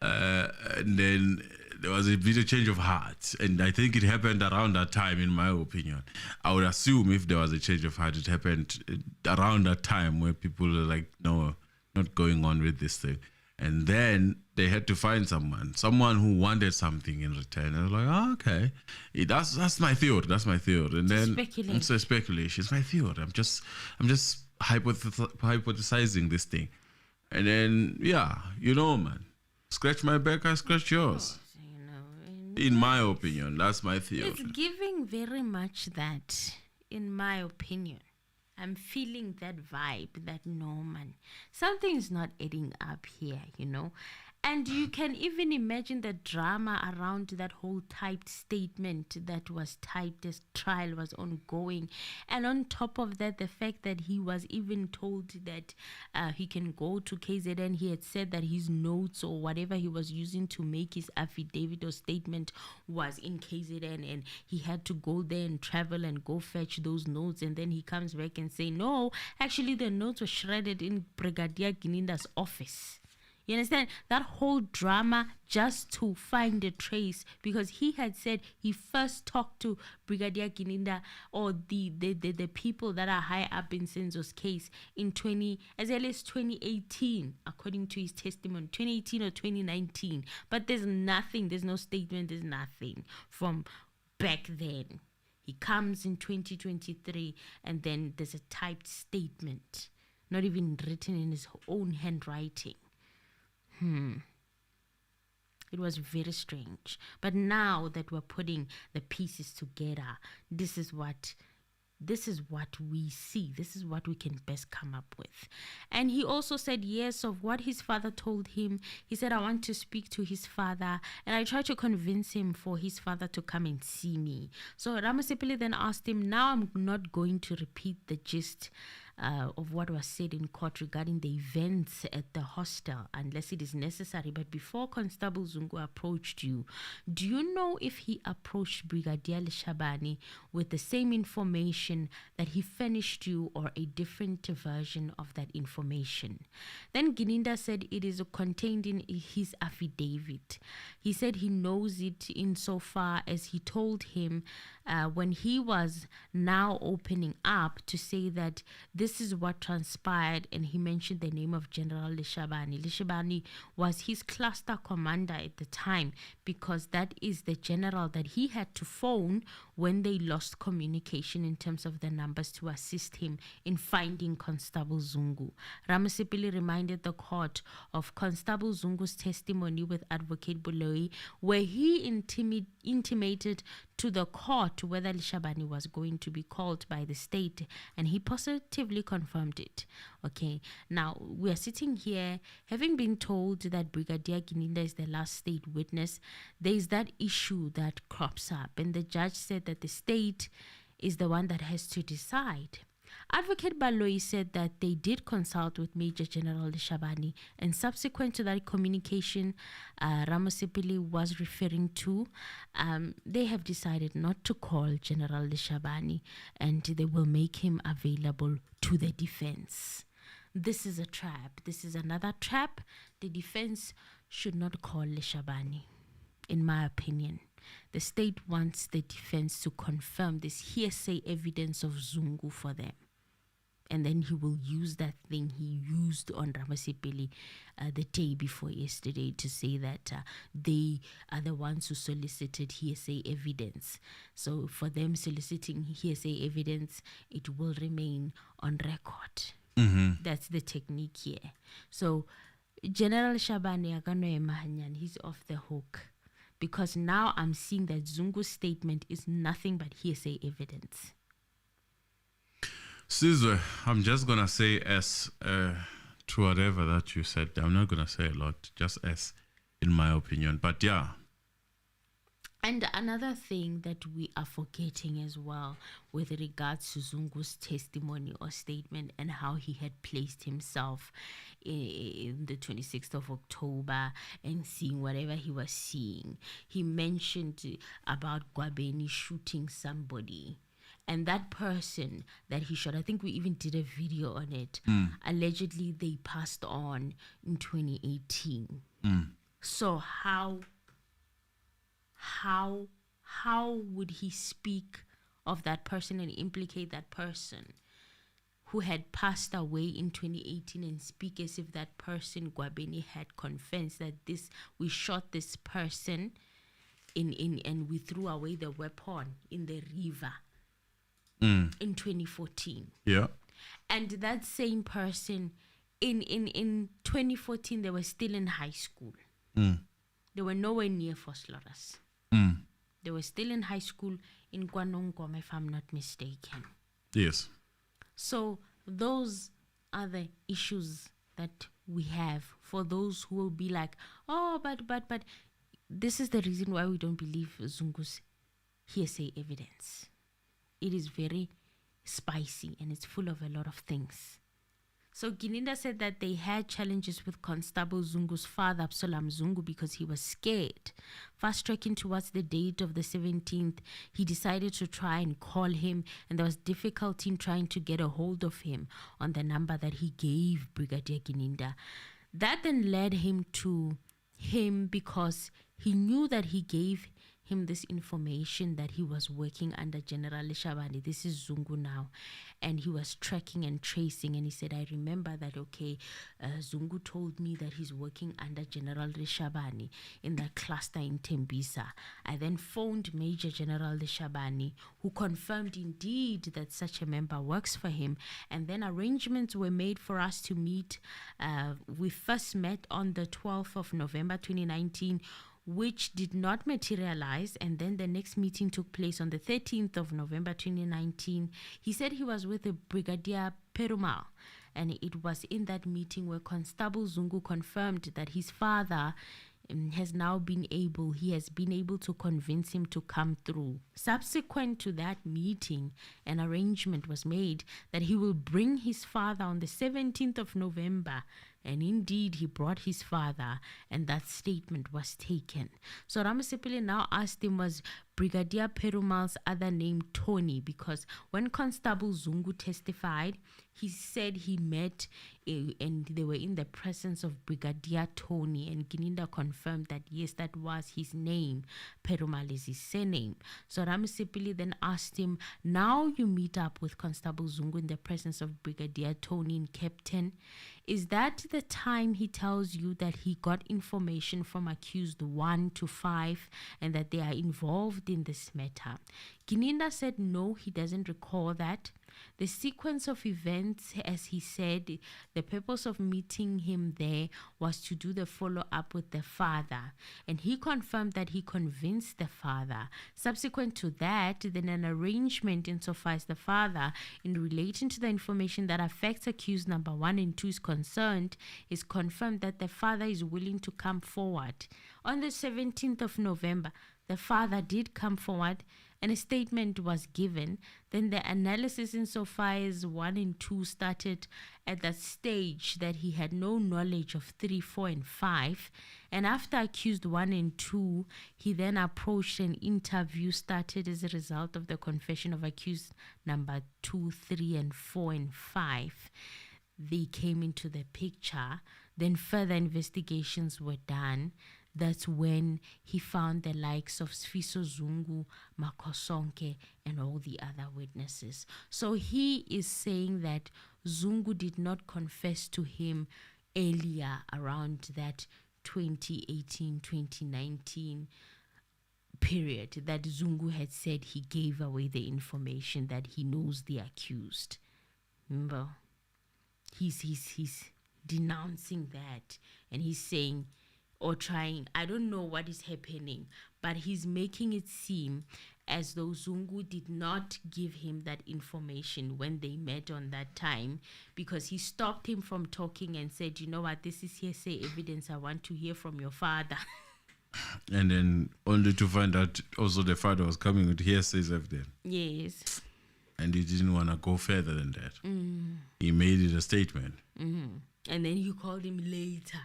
And then there was a bit of change of heart, and I think it happened around that time, in my opinion. I would assume if there was a change of heart, it happened around that time where people are like, no, not going on with this thing. And then they had to find someone who wanted something in return. And I was like, oh, okay, that's my theory. That's my theory. And then it's a speculation. It's my theory. I'm just hypothesizing this thing. And then man, scratch my back, I scratch yours. In my opinion, that's my theory. It's giving very much that, in my opinion. I'm feeling that vibe that no, man, something's not adding up here, And you can even imagine the drama around that whole typed statement that was typed as trial was ongoing. And on top of that, the fact that he was even told that he can go to KZN. He had said that his notes or whatever he was using to make his affidavit or statement was in KZN. And he had to go there and travel and go fetch those notes. And then he comes back and say, no, actually the notes were shredded in Brigadier Gininda's office. You understand? That whole drama just to find a trace, because he had said he first talked to Brigadier Gininda or the people that are high up in Senzo's case in as early as 2018, according to his testimony, 2018 or 2019. But there's no statement, there's nothing from back then. He comes in 2023 and then there's a typed statement, not even written in his own handwriting. It was very strange. But now that we're putting the pieces together, this is what we see. This is what we can best come up with. And he also said yes of what his father told him. He said, I want to speak to his father. And I tried to convince him for his father to come and see me. So Ramasipili then asked him, now I'm not going to repeat the gist of what was said in court regarding the events at the hostel unless it is necessary. But before Constable Zungu approached you, do you know if he approached Brigadier Leshabane with the same information that he furnished you or a different version of that information? Then Gininda said it is contained in his affidavit. He said he knows it insofar as he told him when he was now opening up to say that this is what transpired, and he mentioned the name of General Leshabane. Leshabane was his cluster commander at the time, because that is the general that he had to phone when they lost communication in terms of the numbers to assist him in finding Constable Zungu. Ramasipili reminded the court of Constable Zungu's testimony with Advocate Boloi, where he intimated to the court whether Leshabane was going to be called by the state, and he positively confirmed it. Okay, now we are sitting here having been told that Brigadier Gininda is the last state witness. There is that issue that crops up, and the judge said that the state is the one that has to decide. Advocate Baloi said that they did consult with Major General Leshabane, and subsequent to that communication Ramasipili was referring to, they have decided not to call General Leshabane, and they will make him available to the defense. This is a trap. This is another trap. The defense should not call Leshabane, in my opinion. The state wants the defense to confirm this hearsay evidence of Zungu for them. And then he will use that thing he used on Ramasipili the day before yesterday to say that they are the ones who solicited hearsay evidence. So for them soliciting hearsay evidence, it will remain on record. That's the technique here. So General Shabani, he's off the hook. Because now I'm seeing that Zungu's statement is nothing but hearsay evidence. Sizwe, I'm just going to say S to whatever that you said. I'm not going to say a lot, just S in my opinion. But yeah. And another thing that we are forgetting as well with regards to Zungu's testimony or statement and how he had placed himself in the 26th of October and seeing whatever he was seeing. He mentioned about Gwabeni shooting somebody. And that person that he shot, I think we even did a video on it. Allegedly, they passed on in 2018. So how would he speak of that person and implicate that person who had passed away in 2018 and speak as if that person, Gwabeni, had confessed that we shot this person and we threw away the weapon in the river in 2014. Yeah. And that same person in 2014, they were still in high school. They were nowhere near Vosloorus. They were still in high school in Nongoma, if I'm not mistaken. Yes. So those are the issues that we have for those who will be like, oh, but this is the reason why we don't believe Zungu's hearsay evidence. It is very spicy and it's full of a lot of things. So Gininda said that they had challenges with Constable Zungu's father, Absalom Zungu, because he was scared. Fast tracking towards the date of the 17th, he decided to try and call him, and there was difficulty in trying to get a hold of him on the number that he gave Brigadier Gininda. That then led him to him because he knew that he gave him this information that he was working under General Leshabane. This is Zungu now. And he was tracking and tracing. And he said, I remember that, Zungu told me that he's working under General Leshabane in that cluster in Tembisa. I then phoned Major General Leshabane, who confirmed indeed that such a member works for him. And then arrangements were made for us to meet. We first met on the 12th of November 2019, which did not materialize, and then the next meeting took place on the 13th of November 2019. He said he was with the Brigadier Perumal, and it was in that meeting where Constable Zungu confirmed that his father has been able to convince him to come through. Subsequent to that meeting, an arrangement was made that he will bring his father on the 17th of November. And indeed, he brought his father, and that statement was taken. So Ramasipili now asked him, was Brigadier Perumal's other name Tony? Because when Constable Zungu testified, he said he met and they were in the presence of Brigadier Tony, and Gininda confirmed that yes, that was his name. Perumal is his surname. So Ramasipili then asked him, now you meet up with Constable Zungu in the presence of Brigadier Tony in Captain. Is that the time he tells you that he got information from accused 1 to 5 and that they are involved in this matter? Gininda said no, he doesn't recall that. The sequence of events, as he said, the purpose of meeting him there was to do the follow-up with the father. And he confirmed that he convinced the father. Subsequent to that, then an arrangement insofar as the father, in relating to the information that affects accused number 1 and 2 is concerned, is confirmed that the father is willing to come forward. On the 17th of November, the father did come forward and a statement was given. Then the analysis insofar as 1 and 2 started at that stage that he had no knowledge of 3, 4, and 5. And after accused 1 and 2, he then approached an interview started as a result of the confession of accused number 2, 3, and 4, and 5. They came into the picture. Then further investigations were done. That's when he found the likes of Sfiso Zungu, Makosonke, and all the other witnesses. So he is saying that Zungu did not confess to him earlier around that 2018-2019 period that Zungu had said he gave away the information that he knows the accused. Remember, he's denouncing that, and he's saying, or trying, I don't know what is happening, but he's making it seem as though Zungu did not give him that information when they met on that time, because he stopped him from talking and said, you know what, this is hearsay evidence, I want to hear from your father. And then only to find out also the father was coming with hearsay evidence. Yes. And he didn't want to go further than that. He made it a statement. And then you called him later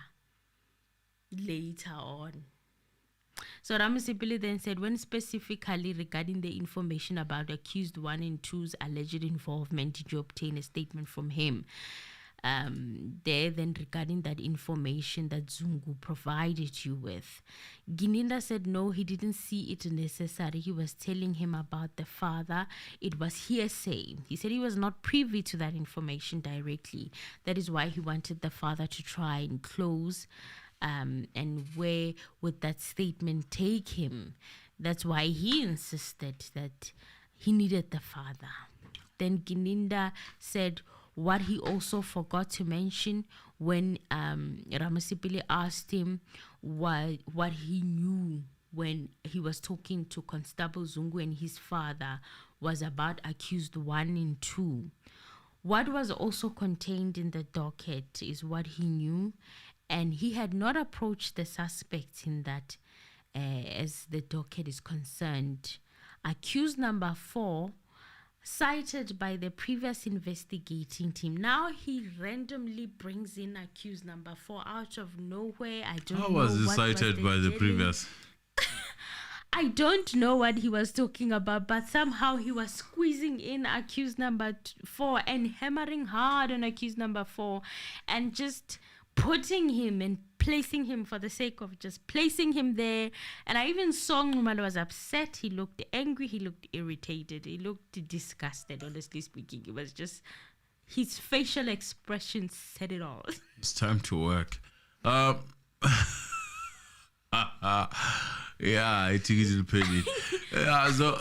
on. So Ramasipili then said, when specifically regarding the information about accused 1 and 2's alleged involvement, did you obtain a statement from him? there then regarding that information that Zungu provided you with. Gininda said no, he didn't see it necessary. He was telling him about the father. It was hearsay. He said he was not privy to that information directly. That is why he wanted the father to try and close. And where would that statement take him? That's why he insisted that he needed the father. Then Gininda said what he also forgot to mention when Ramasipili asked him what he knew when he was talking to Constable Zungu and his father was about accused 1 and 2. What was also contained in the docket is what he knew, and he had not approached the suspects in that as the docket is concerned. Accused number 4, cited by the previous investigating team. Now he randomly brings in accused number 4 out of nowhere. I don't know. How was he cited by the previous? I don't know what he was talking about, but somehow he was squeezing in accused number 4 and hammering hard on accused number 4 and just putting him and placing him for the sake of just placing him there. And I even saw Nongoma was upset. He looked angry. He looked irritated. He looked disgusted, honestly speaking. It was just his facial expression said it all. It's time to work. Yeah, I think it'll pay me. Yeah, so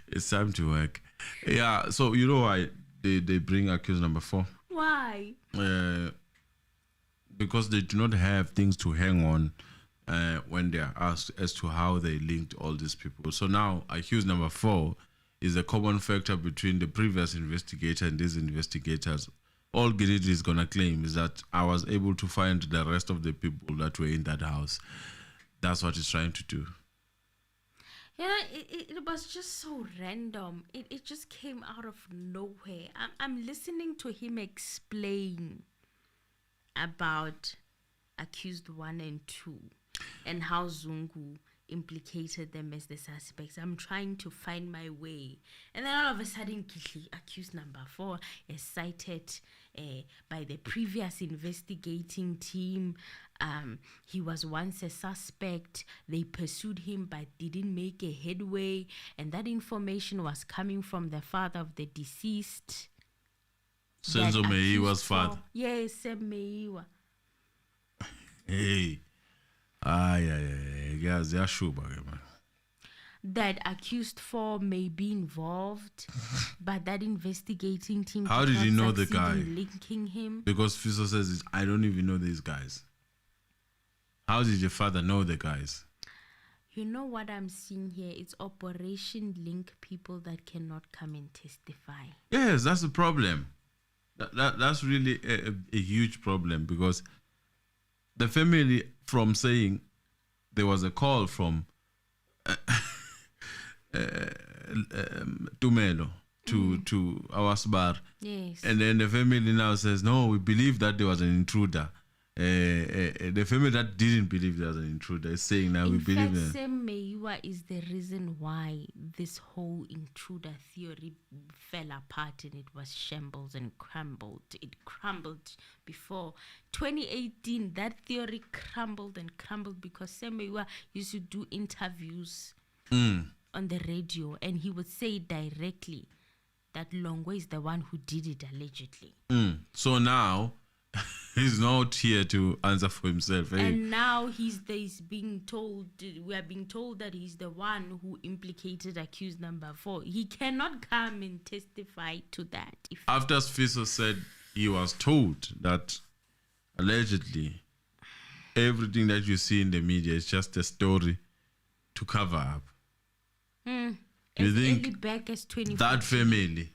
it's time to work. Yeah, so you know why they bring accused number 4? Why? Because they do not have things to hang on when they are asked as to how they linked all these people. So now accused number 4 is a common factor between the previous investigator and these investigators. All Gininda is going to claim is that I was able to find the rest of the people that were in that house. That's what he's trying to do. Yeah, it was just so random. It just came out of nowhere. I'm listening to him explain about accused 1 and 2 and how Zungu implicated them as the suspects. I'm trying to find my way. And then all of a sudden, accused number 4 is cited by the previous investigating team. He was once a suspect. They pursued him but didn't make a headway. And that information was coming from the father of the deceased. Senzo Meyiwa's father. Yes, Senzo Meyiwa. Hey. Yeah, they are sure, man. That accused 4 may be involved, but that investigating team. How did you know the guy? Linking him because Fiso says, I don't even know these guys. How did your father know the guys? You know what I'm seeing here? It's Operation Link people that cannot come and testify. Yes, that's the problem. That's really a huge problem, because the family, from saying there was a call from Tumelo to our Sbar. Yes. And then the family now says, no, we believe that there was an intruder. The family that didn't believe there was an intruder is saying now we believe that. Senzo Meyiwa is the reason why this whole intruder theory fell apart and it was shambles and crumbled. It crumbled before 2018. That theory crumbled and crumbled because Senzo Meyiwa used to do interviews on the radio, and he would say directly that Longwe is the one who did it allegedly. So now he's not here to answer for himself. And now he's being told, we are being told that he's the one who implicated accused number 4. He cannot come and testify to that. After Fiso said he was told that allegedly everything that you see in the media is just a story to cover up. You think back as that family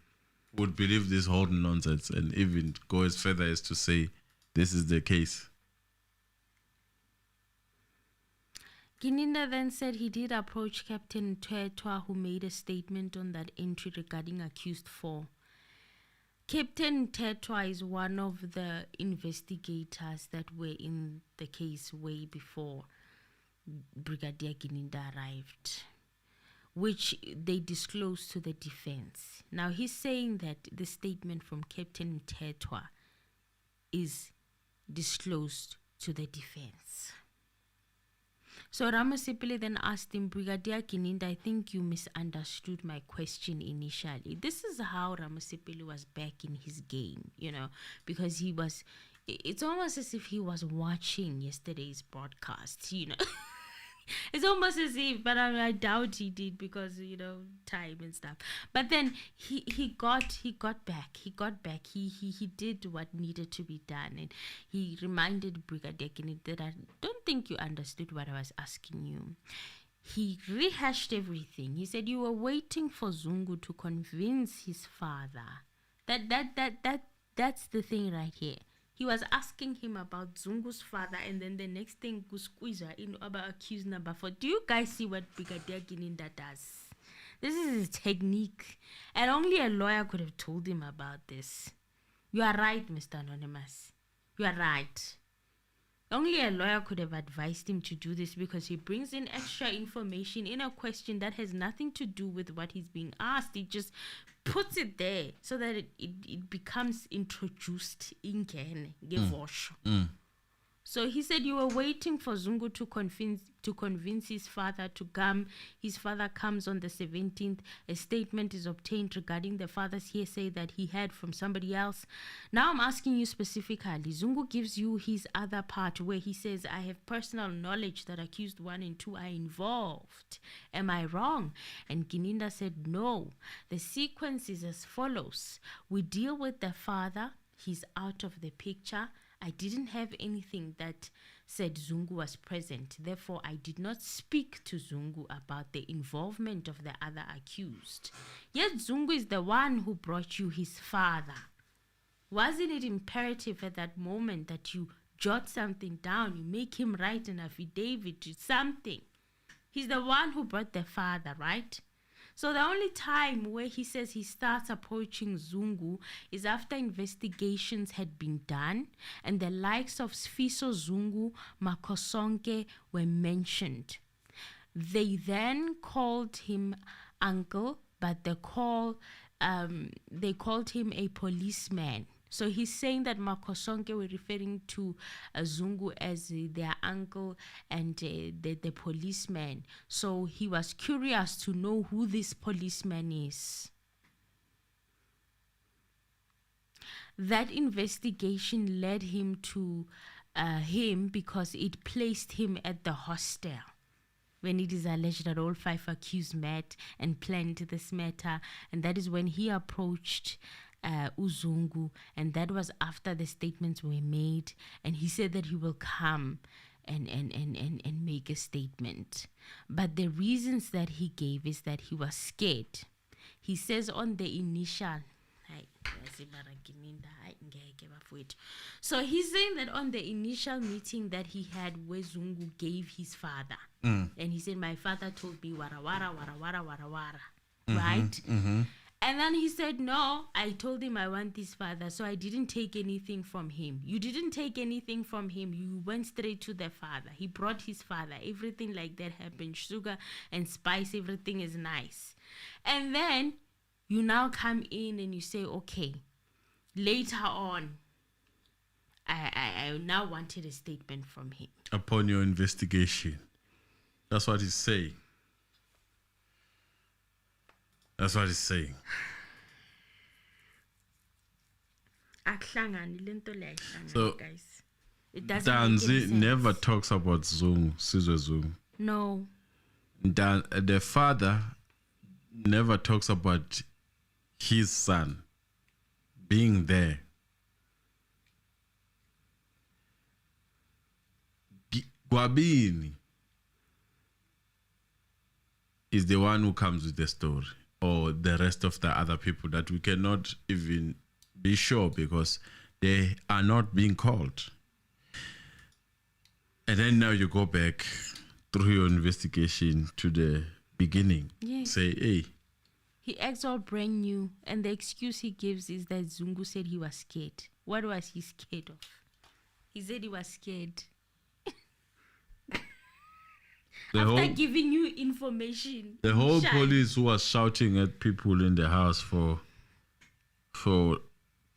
would believe this whole nonsense and even go as further as to say this is the case? Gininda then said he did approach Captain Tetwa, who made a statement on that entry regarding accused 4. Captain Tetwa is one of the investigators that were in the case way before Brigadier Gininda arrived. which they disclosed to the defense. Now, he's saying that the statement from Captain Tetwa is disclosed to the defense. So Ramasipili then asked him, Brigadier Gininda, I think you misunderstood my question initially. This is how Ramasipili was back in his game, because it's almost as if he was watching yesterday's broadcast, It's almost as if, but I doubt he did because, time and stuff. But then he got back. He did what needed to be done. And he reminded Brigadier Gininda that I don't think you understood what I was asking you. He rehashed everything. He said you were waiting for Zungu to convince his father. That's the thing right here. He was asking him about Zungu's father, and then the next thing, Gusquiza in about accused number 4. Do you guys see what Brigadier Gininda does? This is his technique, and only a lawyer could have told him about this. You are right, Mr. Anonymous. You are right. Only a lawyer could have advised him to do this because he brings in extra information in a question that has nothing to do with what he's being asked. He just puts it there so that it becomes introduced in Gevosh. So he said you were waiting for Zungu to convince his father to come. His father comes on the 17th. A statement is obtained regarding the father's hearsay that he had from somebody else. Now I'm asking you specifically. Zungu gives you his other part where he says, I have personal knowledge that accused 1 and 2 are involved. Am I wrong? And Gininda said, no. The sequence is as follows. We deal with the father. He's out of the picture. I didn't have anything that said Zungu was present. Therefore, I did not speak to Zungu about the involvement of the other accused. Yet Zungu is the one who brought you his father. Wasn't it imperative at that moment that you jot something down, you make him write an affidavit, something? He's the one who brought the father, right? So the only time where he says he starts approaching Zungu is after investigations had been done and the likes of Sfiso Zungu, Makosonke were mentioned. They then called him uncle, but they called him a policeman. So he's saying that Makosonke were referring to Zungu as their uncle and the policeman. So he was curious to know who this policeman is. That investigation led him to him because it placed him at the hostel when it is alleged that all 5 accused met and planned this matter. And that is when he approached Uzungu, and that was after the statements were made, and he said that he will come and make a statement. But the reasons that he gave is that he was scared. He says on the initial so he's saying that on the initial meeting that he had where Zungu gave his father, and he said, my father told me wara wara wara wara wara wara, right? And then he said, no, I told him I want this father, so I didn't take anything from him. You didn't take anything from him. You went straight to the father. He brought his father. Everything like that happened. Sugar and spice, everything is nice. And then you now come in and you say, okay, later on, I now wanted a statement from him. Upon your investigation. That's what he's saying. That's what he's saying. So, guys. It doesn't Ntanzi never talks about Zungu, Sizwe Zungu. No. The father never talks about his son being there. Gwabini is the one who comes with the story, or the rest of the other people that we cannot even be sure because they are not being called. And then now you go back through your investigation to the beginning. Yes. Say, hey. He acts all brand new, and the excuse he gives is that Zungu said he was scared. What was he scared of? He said he was scared. After giving you information. The whole police who was shouting at people in the house for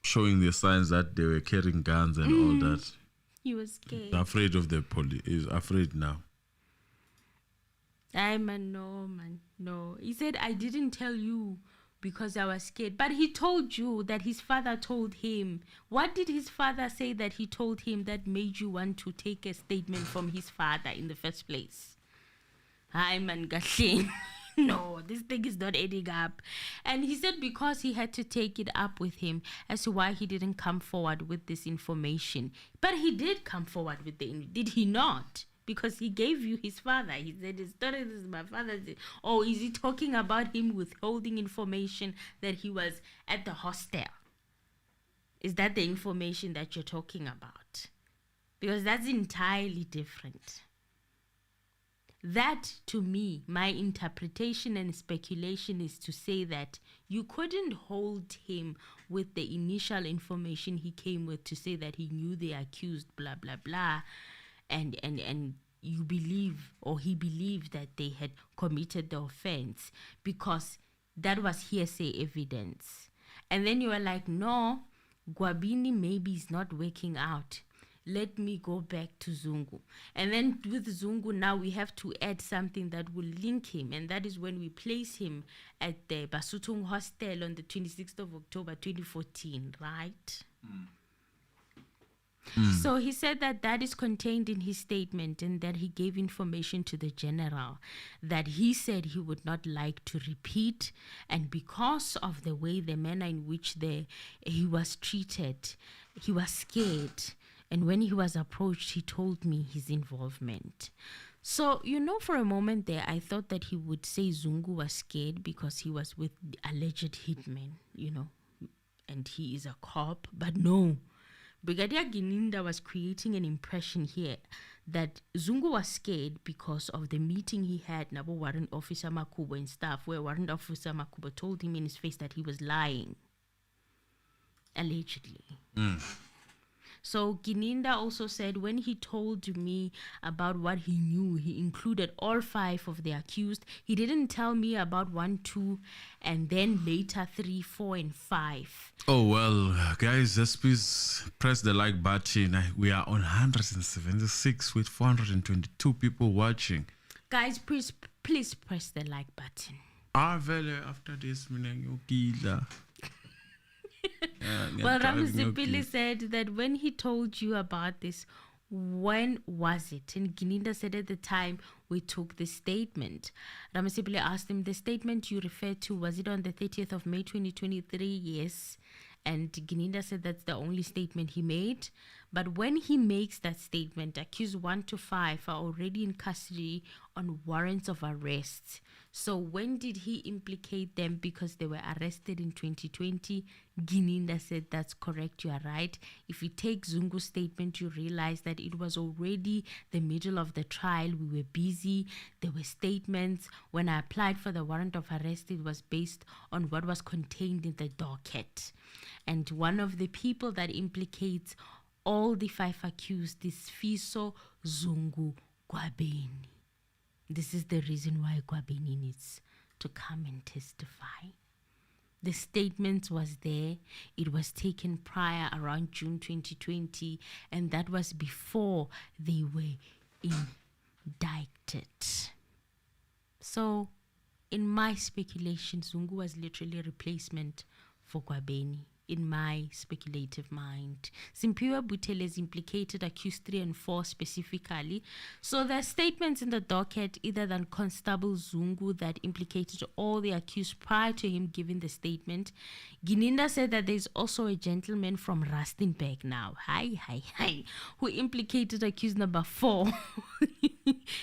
showing the signs that they were carrying guns and all that. He was scared. Afraid of the police. He's afraid now. No. He said, I didn't tell you because I was scared. But he told you that his father told him. What did his father say that he told him that made you want to take a statement from his father in the first place? No, this thing is not adding up. And he said because he had to take it up with him as to why he didn't come forward with this information. But he did come forward with did he not? Because he gave you his father. He said, this is my father's. Or is he talking about him withholding information that he was at the hostel? Is that the information that you're talking about? Because that's entirely different. That, to me, my interpretation and speculation is to say that you couldn't hold him with the initial information he came with to say that he knew the accused, blah, blah, blah, and you believe, or he believed that they had committed the offense because that was hearsay evidence. And then you were like, no, Gwabini maybe is not working out. Let me go back to Zungu. And then with Zungu now we have to add something that will link him. And that is when we place him at the Basutung Hostel on the 26th of October 2014, right? So he said that is contained in his statement and that he gave information to the general that he said he would not like to repeat. And because of the manner in which he was treated, he was scared. And when he was approached, he told me his involvement. So, for a moment there, I thought that he would say Zungu was scared because he was with the alleged hitman, and he is a cop. But no, Brigadier Gininda was creating an impression here that Zungu was scared because of the meeting he had with Warrant Officer Makubo and staff, where Warrant Officer Makubo told him in his face that he was lying. Allegedly. So Gininda also said when he told me about what he knew, he included all 5 of the accused. He didn't tell me about 1, 2, and then later 3, 4, and 5. Oh, well, guys, just please press the like button. We are on 176 with 422 people watching. Guys, please press the like button. After this, Well, Ramzipili said that when he told you about this, when was it? And Gininda said at the time we took the statement. Ramzipili asked him, the statement you referred to, was it on the 30th of May 2023? Yes. And Gininda said that's the only statement he made. But when he makes that statement, accused 1 to 5 are already in custody on warrants of arrest. So when did he implicate them? Because they were arrested in 2020. Gininda said that's correct, you are right. If you take Zungu's statement, you realize that it was already the middle of the trial. We were busy. There were statements. When I applied for the warrant of arrest, it was based on what was contained in the docket. And one of the people that implicates all the 5 accused is Fiso Zungu Gwabeni. This is the reason why Gwabeni needs to come and testify. The statement was there. It was taken prior around June 2020, and that was before they were indicted. So, in my speculation, Zungu was literally a replacement for Gwabeni. In my speculative mind, Simpiwa Butele's implicated accused 3 and 4 specifically. So there are statements in the docket either than Constable Zungu that implicated all the accused prior to him giving the statement. Gininda said that there's also a gentleman from Rustenburg now, who implicated accused number 4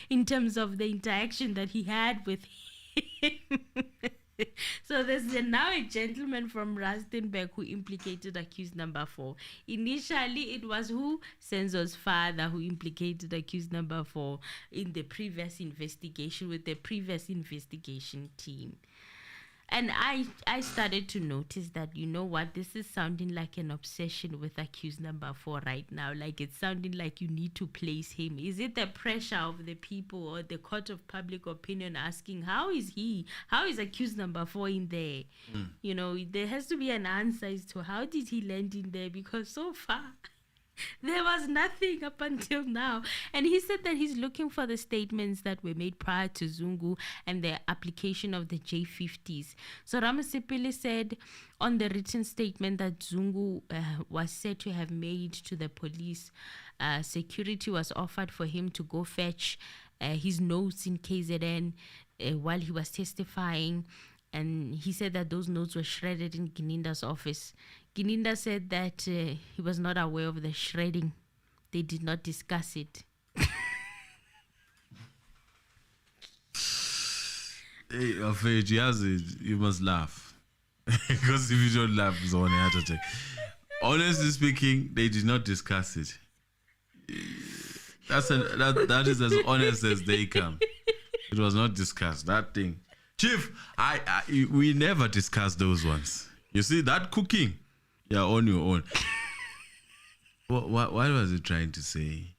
in terms of the interaction that he had with him. So there's now a gentleman from Rustenburg who implicated accused number 4. Initially, it was Senzo's father who implicated accused number 4 in the previous investigation with the previous investigation team. And I started to notice that, you know what, this is sounding like an obsession with accused number 4 right now. Like, it's sounding like you need to place him. Is it the pressure of the people or the court of public opinion asking, how is accused number 4 in there? You know, there has to be an answer as to how did he land in there, because so far there was nothing up until now. And he said that he's looking for the statements that were made prior to Zungu and the application of the J50s. So Ramasipili said on the written statement that Zungu was said to have made to the police, security was offered for him to go fetch his notes in KZN while he was testifying. And he said that those notes were shredded in Gininda's office. Gininda said that he was not aware of the shredding. They did not discuss it. Hey, afraid you must laugh. Because if you don't laugh, it's on a heart attack. Honestly speaking, they did not discuss it. That is as honest as they come. It was not discussed, that thing. Chief, we never discussed those ones. You see, that cooking, you're on your own. What was it trying to say?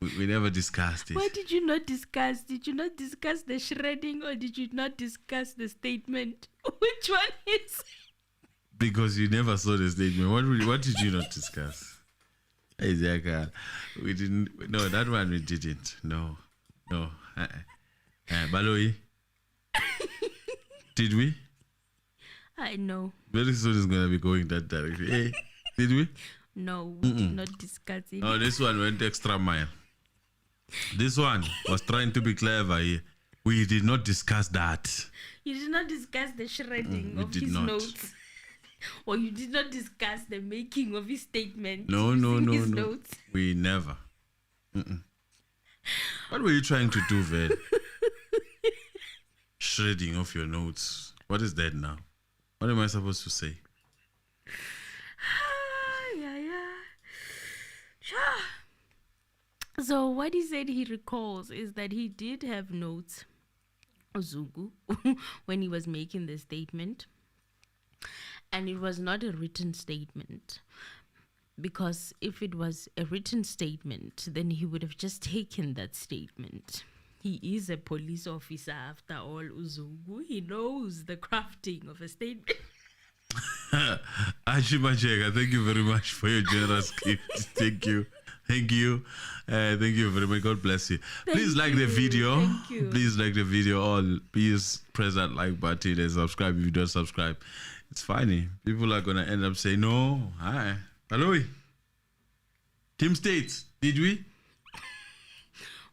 We never discussed it. What did you not discuss? Did you not discuss the shredding, or did you not discuss the statement? Which one is? Because you never saw the statement. What did you not discuss? Hey, Zaka, we didn't. No, that one we didn't. No. Baloi. Did we? I know. Very soon it's going to be going that direction. Hey, did we? No, we did not discuss it. Oh, this one went extra mile. This one was trying to be clever here. We did not discuss that. You did not discuss the shredding of his notes. Or you did not discuss the making of his statement. No. Notes. We never. What were you trying to do, Vel? Shredding of your notes. What is that now? What am I supposed to say? So what he said he recalls is that he did have notes of Zungu when he was making the statement. And it was not a written statement. Because if it was a written statement, then he would have just taken that statement. He is a police officer after all, Uzungu. He knows the crafting of a statement. Achimacheka, thank you very much for your generous gift. Thank you. Thank you very much. God bless you. Please like the video. Thank you. Please like the video. All please press that like button and subscribe if you don't subscribe. It's funny. People are gonna end up saying, no, hi. Hello. Team States, did we?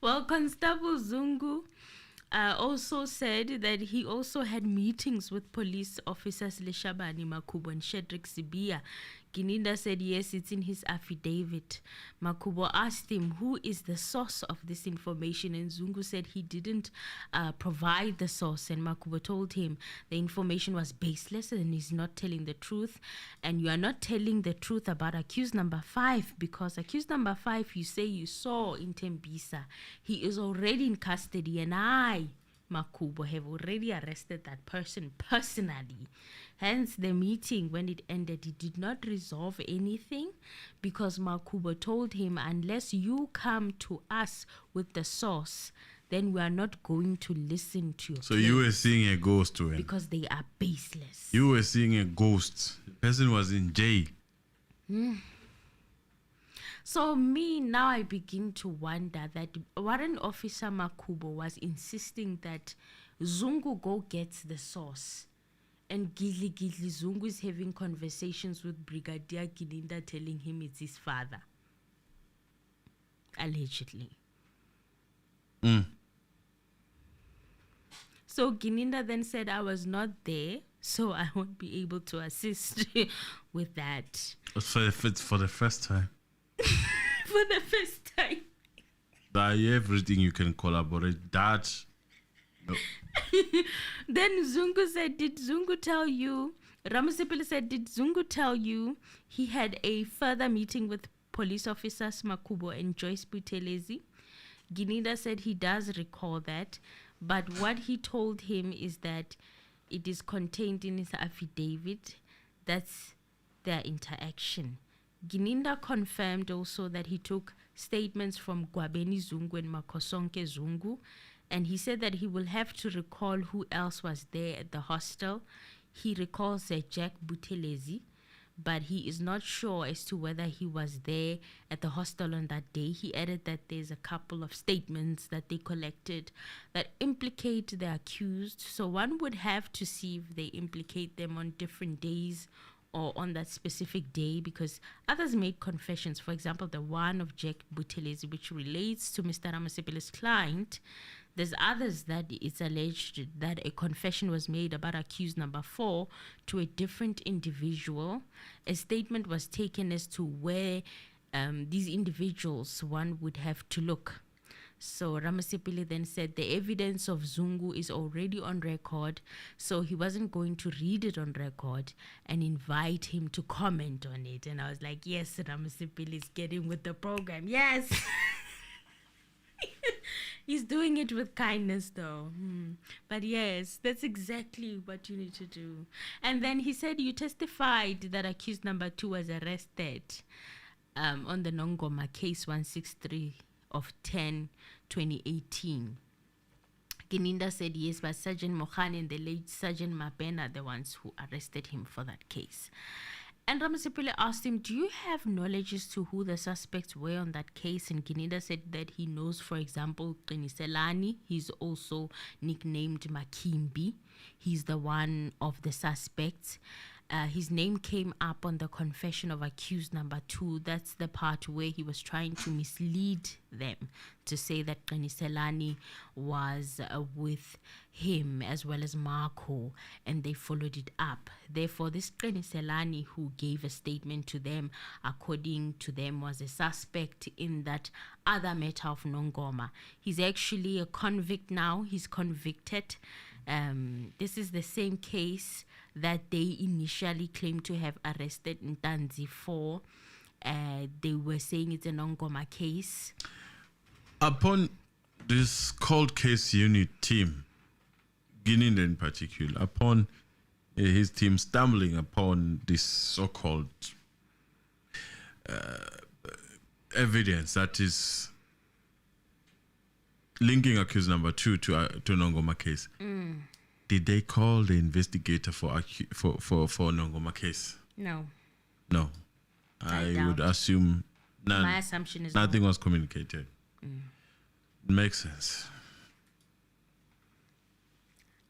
Well, Constable Zungu also said that he also had meetings with police officers Leshabane, Makubo, and Shedrick Sibia. Gininda said yes, it's in his affidavit. Makubo asked him who is the source of this information, and Zungu said he didn't provide the source, and Makubo told him the information was baseless and he's not telling the truth. And you are not telling the truth about accused number 5, because accused number 5 you say you saw in Tembisa. He is already in custody, and I, Makubo, have already arrested that person personally. Hence, the meeting, when it ended, it did not resolve anything, because Makubo told him, unless you come to us with the source, then we are not going to listen to you. So you were seeing a ghost to him? Because they are baseless. You were seeing a ghost. The person was in jail. So me, now I begin to wonder that Warrant Officer Makubo was insisting that Zungu go get the source. And Gidli Zungu is having conversations with Brigadier Gininda, telling him it's his father. Allegedly. So Gininda then said, I was not there, so I won't be able to assist with that. For the first time. For the first time. Everything you can collaborate. That. No. Then Zungu said, did Zungu tell you? Ramasipili said, did Zungu tell you he had a further meeting with police officers Makubo and Joyce Butelezi? Gininda said he does recall that, but what he told him is that it is contained in his affidavit. That's their interaction. Gininda confirmed also that he took statements from Gwabeni Zungu and Makosonke Zungu, and he said that he will have to recall who else was there at the hostel. He recalls Jack Buthelezi, but he is not sure as to whether he was there at the hostel on that day. He added that there's a couple of statements that they collected that implicate the accused. So one would have to see if they implicate them on different days or on that specific day, because others made confessions. For example, the one of Jack Buthelezi, which relates to Mr. Ramasepele's client. There's others that it's alleged that a confession was made about accused number 4 to a different individual. A statement was taken as to where these individuals one would have to look. So Ramasepele then said the evidence of Zungu is already on record, so he wasn't going to read it on record and invite him to comment on it. And I was like, yes, Ramasepele is getting with the program. Yes. He's doing it with kindness, though. But yes, that's exactly what you need to do. And then he said you testified that accused number 2 was arrested on the Nongoma case 163 of 10/2018. Gininda said yes, but Sergeant Mohan and the late Sergeant Mabena are the ones who arrested him for that case. And Ramasepele asked him, do you have knowledge as to who the suspects were on that case? And Gininda said that he knows, for example, Qiniselani. He's also nicknamed Makimbi. He's the one of the suspects. His name came up on the confession of accused number 2. That's the part where he was trying to mislead them to say that Qiniselani was with him as well as Marco, and they followed it up. Therefore, this Qiniselani who gave a statement to them, according to them, was a suspect in that other matter of Nongoma. He's actually a convict now. He's convicted. This is the same case that they initially claimed to have arrested Ntanzi for. They were saying it's a Nongoma case. Upon this cold case unit team, Gininda in particular, upon his team stumbling upon this so-called evidence that is linking accused number 2 to Nongoma case, did they call the investigator for Nongoma case? No. I would assume My assumption is nothing was communicated. Makes sense.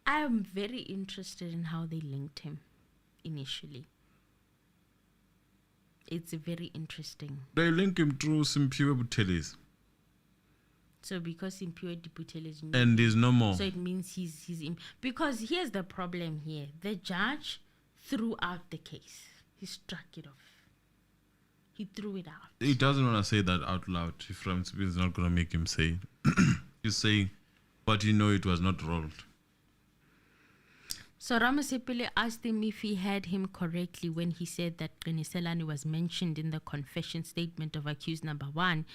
I am very interested in how they linked him initially. It's very interesting. They link him through some pure Buthelezi. So because impure Buthelezi, and there's no more. So it means he's in. Because here's the problem here: the judge threw out the case. He struck it off. He threw it out. He doesn't want to say that out loud. If Ramsey is not going to make him say it. He's saying, but you know it was not rolled. So Ramasepele asked him if he heard him correctly when he said that Qiniselani was mentioned in the confession statement of accused number 1.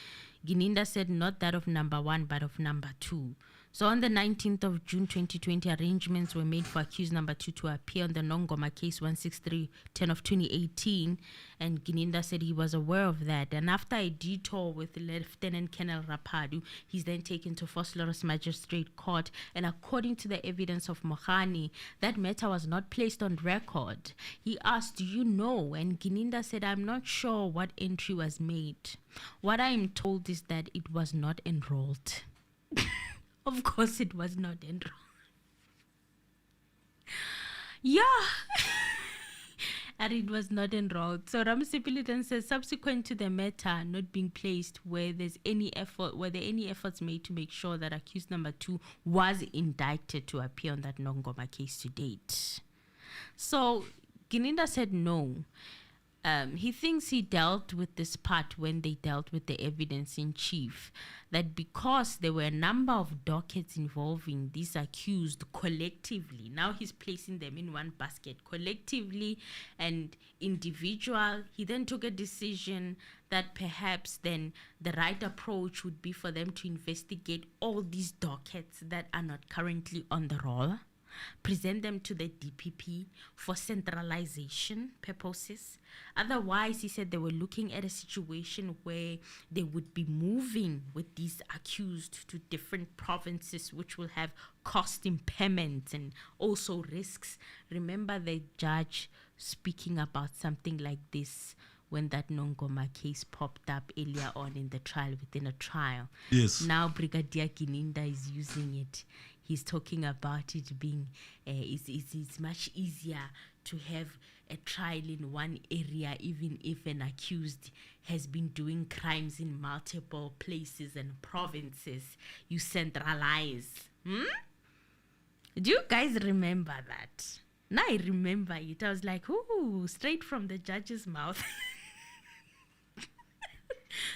Gininda said not that of number 1, but of number 2. So on the 19th of June 2020, arrangements were made for accused number 2 to appear on the Nongoma case 163-10 of 2018. And Gininda said he was aware of that. And after a detour with Lieutenant Colonel Rapadu, he's then taken to Vosloorus Magistrate Court. And according to the evidence of Mohani, that matter was not placed on record. He asked, do you know? And Gininda said, I'm not sure what entry was made. What I am told is that it was not enrolled. Of course it was not enrolled. Yeah. And it was not enrolled. So Ramasepele then says, subsequent to the matter not being placed were there any efforts made to make sure that accused number 2 was indicted to appear on that Nongoma case to date? So Gininda said no. He thinks he dealt with this part when they dealt with the evidence in chief, that because there were a number of dockets involving these accused collectively, now he's placing them in one basket, collectively and individual, he then took a decision that perhaps then the right approach would be for them to investigate all these dockets that are not currently on the roll. present them to the DPP for centralization purposes. Otherwise, he said they were looking at a situation where they would be moving with these accused to different provinces, which will have cost impairment and also risks. Remember the judge speaking about something like this when that Nongoma case popped up earlier on in the trial, within a trial. Yes. Now Brigadier Gininda is using it. He's talking about it being, it's much easier to have a trial in one area, even if an accused has been doing crimes in multiple places and provinces. You centralize. Do you guys remember that? Now I remember it. I was like, ooh, straight from the judge's mouth.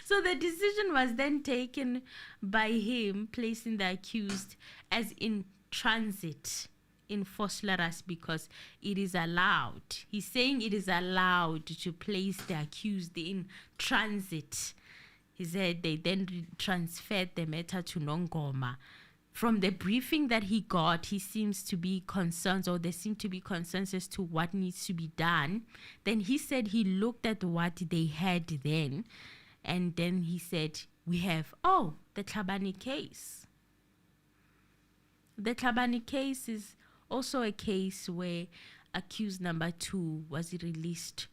So the decision was then taken by him, placing the accused as in transit in Fosleras because it is allowed. He's saying it is allowed to place the accused in transit. He said they then transferred the matter to Nongoma. From the briefing that he got, he seems to be concerned, or there seem to be concerns as to what needs to be done. Then he said he looked at what they had then, and then he said, we have, the Shabani case. The Shabani case is also a case where accused number 2 was released,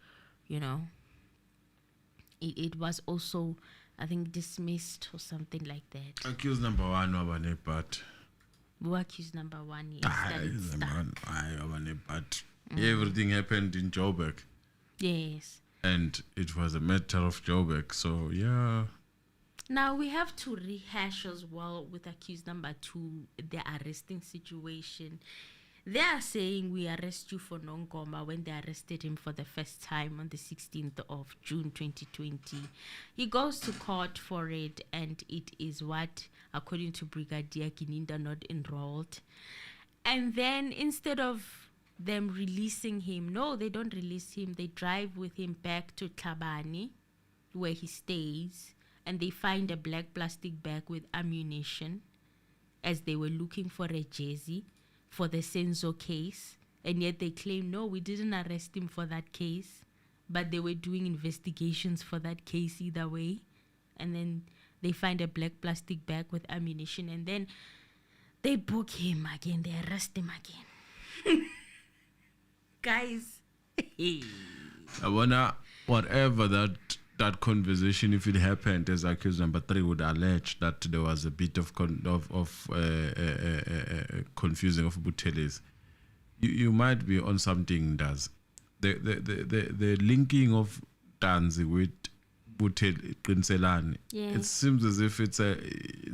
It was also, I think, dismissed or something like that. Accused number 1, wabane but. Who accused number 1? Yes, that is stuck. Everything happened in Joburg. Yes. And it was a matter of Joburg, so yeah. Now we have to rehash as well with accused number 2, the arresting situation. They are saying we arrest you for Nongoma when they arrested him for the first time on the 16th of June 2020. He goes to court for it, and it is what, according to Brigadier Gininda, not enrolled. And then instead of them releasing him, no, they don't release him. They drive with him back to Shabani, where he stays, and they find a black plastic bag with ammunition, as they were looking for a jersey for the Senzo case, and yet they claim, no, we didn't arrest him for that case, but they were doing investigations for that case either way. And then they find a black plastic bag with ammunition, and then they book him again, they arrest him again. Guys, I wonder, whatever that conversation, if it happened, as accused number 3 would allege that there was a bit of confusing of Buteles. You might be on something. Does the linking of ntanzi with Butel Qinselani? Yes. It seems as if it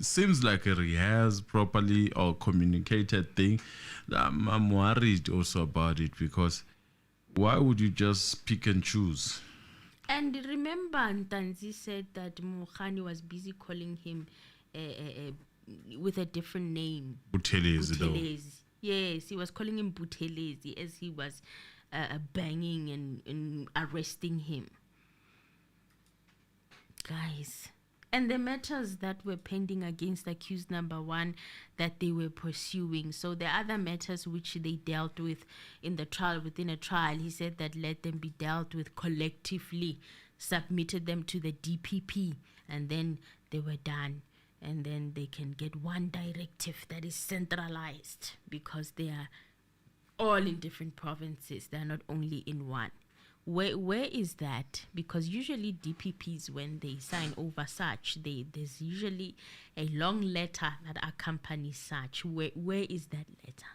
seems like a rehearsed properly or communicated thing. I'm worried also about it, because why would you just pick and choose? And remember, Ntanzi said that Mukhani was busy calling him with a different name. Butelezi. Yes, he was calling him Butelezi as he was banging and arresting him. Guys. And the matters that were pending against accused number 1 that they were pursuing. So the other matters which they dealt with in the trial, within a trial, he said that let them be dealt with collectively, submitted them to the DPP, and then they were done. And then they can get one directive that is centralized, because they are all in different provinces. They are not only in one. Where is that? Because usually DPPs, when they sign over such, there's usually a long letter that accompanies such. Where is that letter?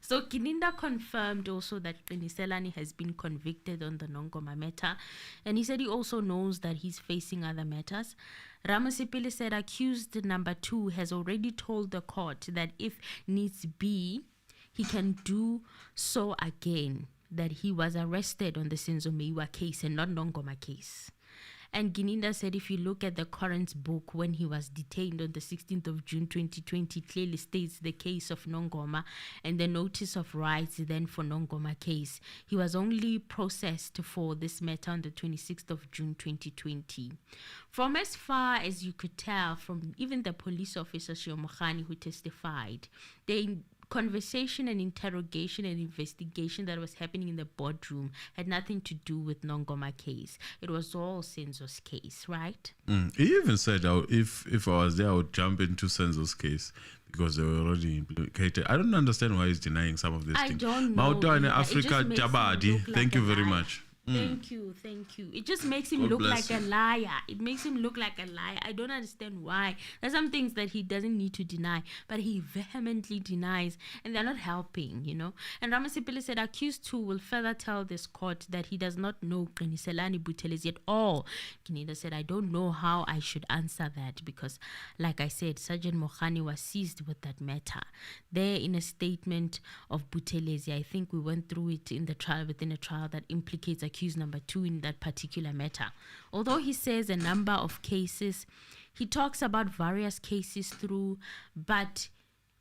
So Gininda confirmed also that Qiniselani has been convicted on the Nongoma matter, and he said he also knows that he's facing other matters. Ramasipili said accused number 2 has already told the court that if needs be, he can do so again, that he was arrested on the Senzo Meyiwa case and not Nongoma case. And Gininda said if you look at the current book when he was detained on the 16th of June 2020, clearly states the case of Nongoma and the notice of rights then for Nongoma case. He was only processed for this matter on the 26th of June 2020. From as far as you could tell from even the police officer Shiomogani who testified, the conversation and interrogation and investigation that was happening in the boardroom had nothing to do with Nongoma case. It was all Senzo's case, right? He even said, if I was there, I would jump into Senzo's case because they were already implicated. I don't understand why he's denying some of these things. I don't know. Mautwane Africa Jabadi, thank you very much. Thank you. It just makes him look like a liar. It makes him look like a liar. I don't understand why. There's some things that he doesn't need to deny, but he vehemently denies, and they're not helping, And Ramasipili said, accused 2 will further tell this court that he does not know Qiniselani Buthelezi at all. Gininda said, I don't know how I should answer that because, like I said, Sergeant Mohani was seized with that matter. There in a statement of Buthelezi, I think we went through it in the trial, within a trial that implicates accused number 2 in that particular matter. Although he says a number of cases, he talks about various cases through, but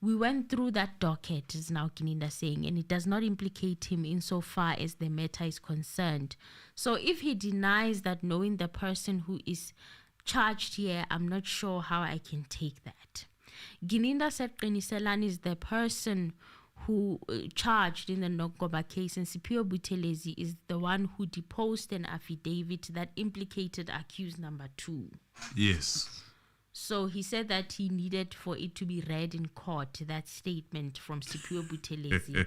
we went through that docket, is now Gininda saying, and it does not implicate him insofar as the matter is concerned. So if he denies that knowing the person who is charged here, I'm not sure how I can take that. Gininda said Qiniselani is the person who charged in the Nongoma case, and Siphiwe Buthelezi is the one who deposed an affidavit that implicated accused number 2. Yes. So he said that he needed for it to be read in court, that statement from Siphiwe Buthelezi.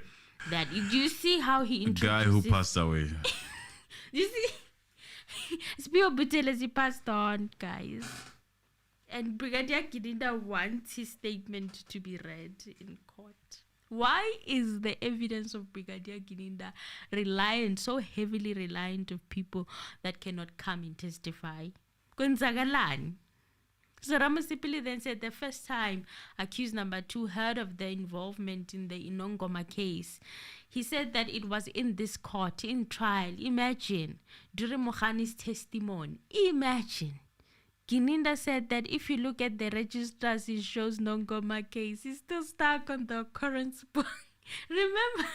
That do you see how he introduces... guy who passed away. You see? Siphiwe Buthelezi passed on, guys. And Brigadier Gininda wants his statement to be read in court. Why is the evidence of Brigadier Gininda so heavily reliant of people that cannot come and testify? Konzagalani. So Ramasipili then said the first time accused number 2 heard of the involvement in the Nongoma case, he said that it was in this court, in trial. Imagine, during Mohani's testimony. Imagine. Gininda said that if you look at the registers, it shows Nongoma case. He's still stuck on the occurrence book. Remember?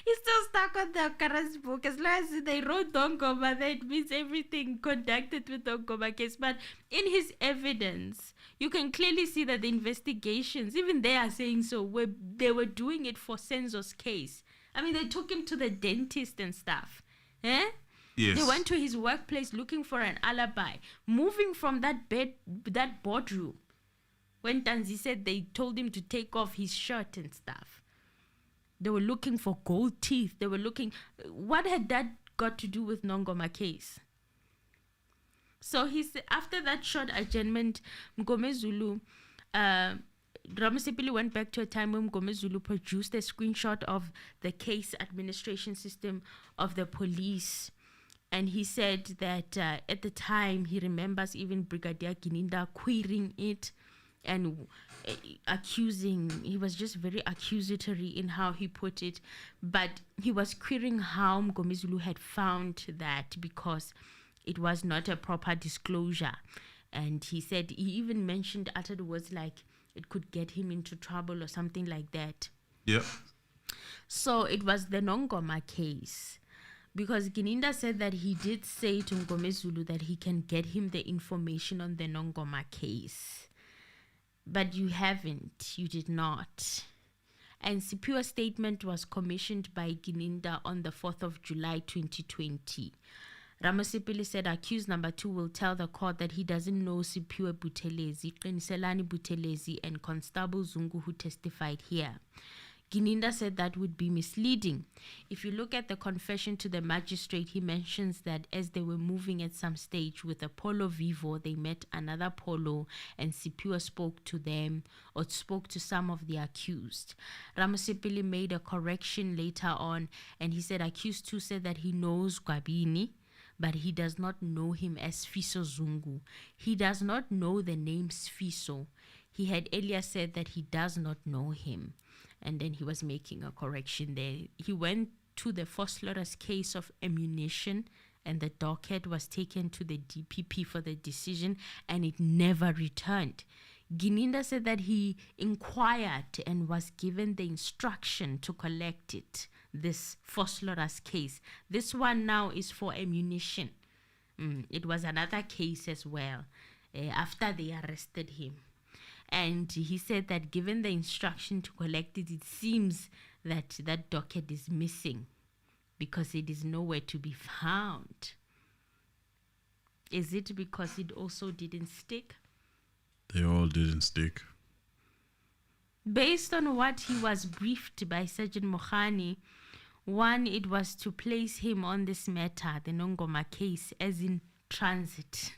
He's still stuck on the occurrence book. As long as they wrote Nongoma, that means everything conducted with Nongoma case. But in his evidence, you can clearly see that the investigations, even they are saying so, they were doing it for Senzo's case. I mean, they took him to the dentist and stuff. Eh? Yes. They went to his workplace looking for an alibi, moving from that boardroom. When Ntanzi said they told him to take off his shirt and stuff. They were looking for gold teeth. They were looking... What had that got to do with Nongoma case? So after that short adjournment, Mgomezulu... Ramasipili went back to a time when Mgomezulu produced a screenshot of the case administration system of the police. And he said that at the time, he remembers even Brigadier Gininda querying it and he was just very accusatory in how he put it. But he was querying how Mgomezulu had found that because it was not a proper disclosure. And he said, he even uttered words like it could get him into trouble or something like that. Yeah. So it was the Nongoma case. Because Gininda said that he did say to Mgomezulu that he can get him the information on the Nongoma case. But you haven't. You did not. And Siphiwe's statement was commissioned by Gininda on the 4th of July 2020. Ramasipili said accused number 2 will tell the court that he doesn't know Siphiwe Buthelezi, Qiniselani Buthelezi, and Constable Zungu who testified here. Gininda said that would be misleading. If you look at the confession to the magistrate, he mentions that as they were moving at some stage with a Polo Vivo, they met another Polo and Siphiwe spoke to them or spoke to some of the accused. Ramasipili made a correction later on and he said accused 2 said that he knows Gwabini, but he does not know him as Fiso Zungu. He does not know the name Sfiso. He had earlier said that he does not know him. And then he was making a correction there. He went to the Foslorus case of ammunition and the docket was taken to the DPP for the decision, and it never returned. Gininda said that he inquired and was given the instruction to collect it, this phosphorus case. This one now is for ammunition. It was another case as well after they arrested him. And he said that given the instruction to collect it, it seems that that docket is missing because it is nowhere to be found. Is it because it also didn't stick? They all didn't stick. Based on what he was briefed by Sergeant Mokhani, one, it was to place him on this matter, the Nongoma case, as in transit.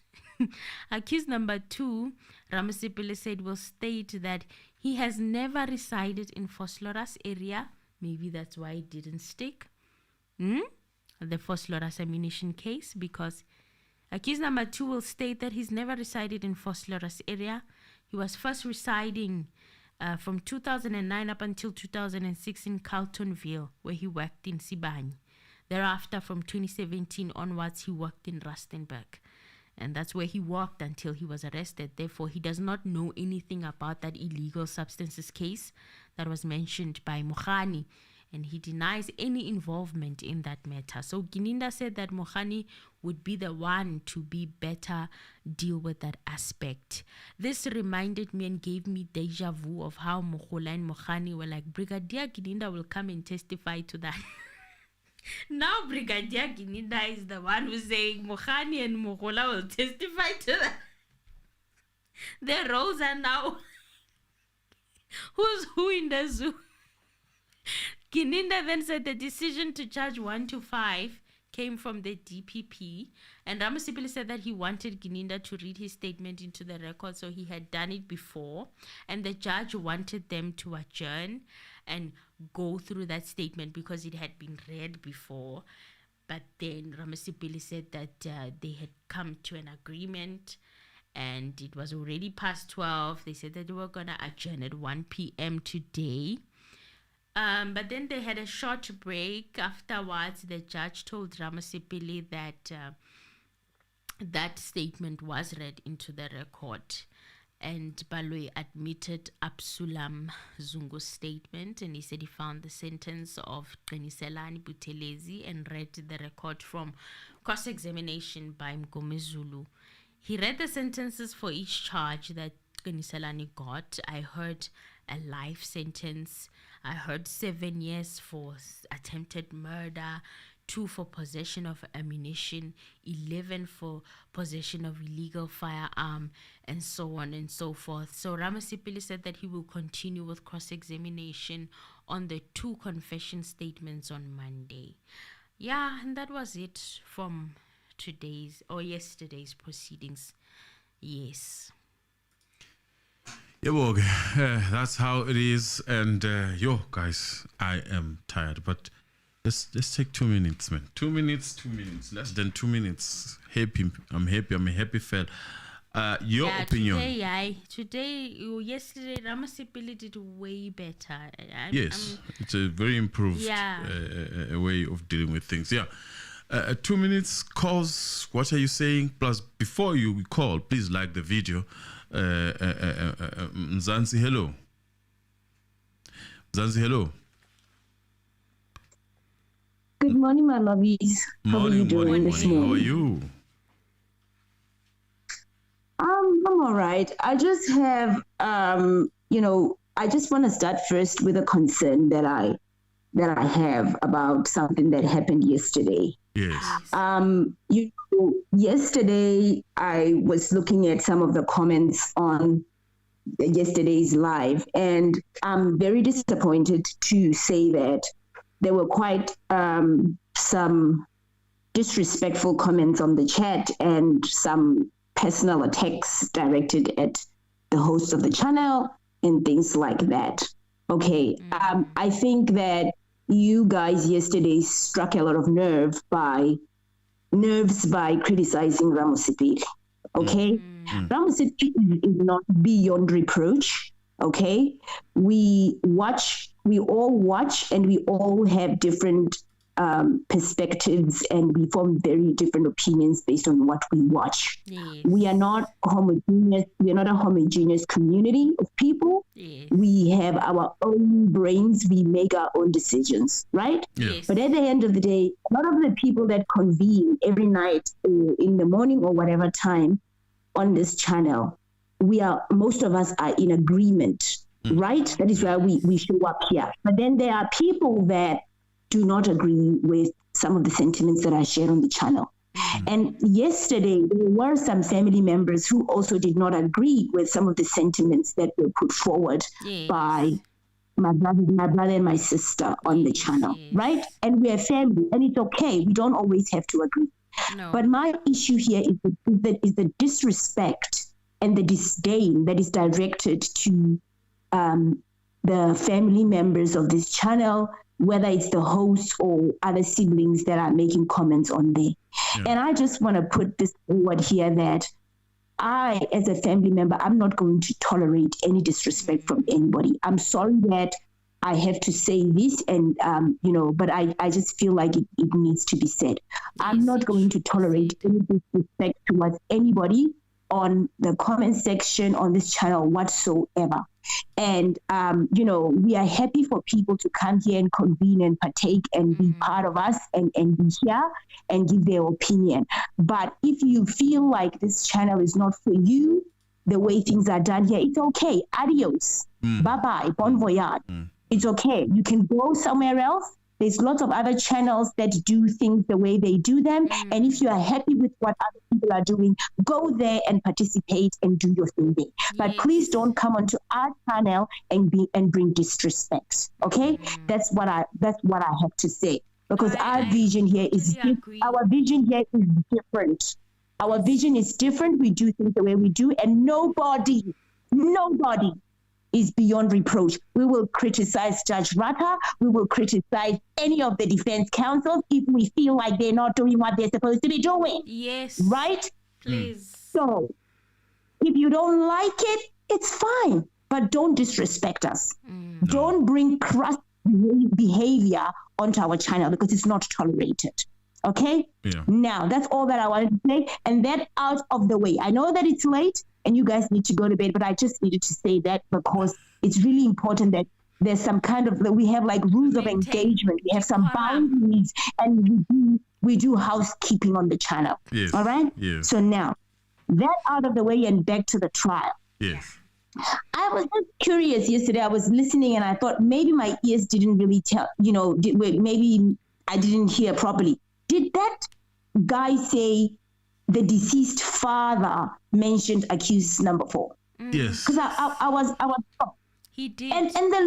Accused number 2, Ramasipile said, will state that he has never resided in Phosphorus area. Maybe that's why it didn't stick. The Phosphorus ammunition case, because accused number 2 will state that he's never resided in Phosphorus area. He was first residing from 2009 up until 2006 in Carltonville, where he worked in Shabani. Thereafter, from 2017 onwards, he worked in Rustenburg. And that's where he worked until he was arrested. Therefore, he does not know anything about that illegal substances case that was mentioned by Mokhani. And he denies any involvement in that matter. So Gininda said that Mokhani would be the one to be better deal with that aspect. This reminded me and gave me deja vu of how Mogola and Mokhani were like, Brigadier Gininda will come and testify to that. Now Brigadier Gininda is the one who's saying Mokhani and Mogola will testify to that. Their roles are now who's who in the zoo. Gininda then said the decision to charge 1 to 5 came from the DPP, and Ramasipili said that he wanted Gininda to read his statement into the record, so he had done it before, and the judge wanted them to adjourn and go through that statement because it had been read before. But then Ramasipili said that they had come to an agreement and it was already past 12. They said that they were going to adjourn at 1 p.m. today. But then they had a short break. Afterwards, the judge told Ramasipili that that statement was read into the record. And Balwe admitted Absalom Zungu's statement, and he said he found the sentence of Qiniselani Buthelezi and read the record from cross-examination by Mgomezulu. He read the sentences for each charge that Qiniselani got. I heard a life sentence. I heard 7 years for attempted murder, 2 for possession of ammunition, 11 for possession of illegal firearm, and so on and so forth. So Ramasipili said that he will continue with cross-examination on the 2 confession statements on Monday. Yeah, and that was it from today's or yesterday's proceedings. Yes. Yeah, well, that's how it is. And guys, I am tired, but let's take 2 minutes, man. 2 minutes, less than 2 minutes. Happy, I'm a happy fella. Your opinion? Yesterday, Ramasipili did way better. It's a very improved a way of dealing with things. 2 minutes calls. What are you saying? Plus, before you call, please like the video. Ntanzi, hello. Ntanzi, hello. Good morning, my lovies. How are you doing this morning? How are you? I'm all right. I just have, I just want to start first with a concern that I have about something that happened yesterday. Yes. Yesterday I was looking at some of the comments on yesterday's live, and I'm very disappointed to say that there were quite some disrespectful comments on the chat and some personal attacks directed at the host of the channel and things like that. Okay, I think that you guys yesterday struck a lot of nerves by criticizing Ramasipili. Okay, Ramasipili is not beyond reproach. Okay, we all watch, and we all have different perspectives, and we form very different opinions based on what we watch. Yes. We are not homogeneous. We are not a homogeneous community of people. Yes. We have our own brains. We make our own decisions, right? Yes. But at the end of the day, a lot of the people that convene every night in the morning or whatever time on this channel, most of us are in agreement, right? That is why we show up here. But then there are people that do not agree with some of the sentiments that I shared on the channel. And yesterday, there were some family members who also did not agree with some of the sentiments that were put forward by my brother and my sister on the channel, right? And we are family, and it's okay. We don't always have to agree. No. But my issue here is the disrespect and the disdain that is directed to the family members of this channel, whether it's the host or other siblings that are making comments on there. Yeah. And I just want to put this forward here that I, as a family member, I'm not going to tolerate any disrespect from anybody. I'm sorry that I have to say this, and but I just feel like it needs to be said. I'm not going to tolerate any disrespect towards anybody on the comment section on this channel whatsoever. And we are happy for people to come here and convene and partake and be part of us and be here and give their opinion. But if you feel like this channel is not for you, the way things are done here, it's okay. Adios. Bye-bye. Bon voyage. It's okay. You can go somewhere else. There's lots of other channels that do things the way they do them. And if you are happy with what other people are doing, go there and participate and do your thing there. But please don't come onto our channel and bring disrespect. Okay? That's what I have to say. Because our vision here is different. Our vision is different. We do things the way we do, and nobody is beyond reproach. We will criticize Judge Rata. We will criticize any of the defense counsels if we feel like they're not doing what they're supposed to be doing. Yes. Right? Please. So, if you don't like it, it's fine. But don't disrespect us. Don't bring crass behavior onto our channel because it's not tolerated. Okay? Yeah. Now, that's all that I wanted to say. And that out of the way. I know that it's late and you guys need to go to bed, but I just needed to say that because it's really important that there's some kind of, we have like rules of engagement. We have some boundaries, and we do housekeeping on the channel. Yes. All right? Yes. So now, that out of the way and back to the trial. Yes. I was just curious yesterday. I was listening and I thought maybe my ears didn't really tell, maybe I didn't hear properly. Did that guy say the deceased father mentioned accused number 4? Yes. Because I was shocked. He did. And the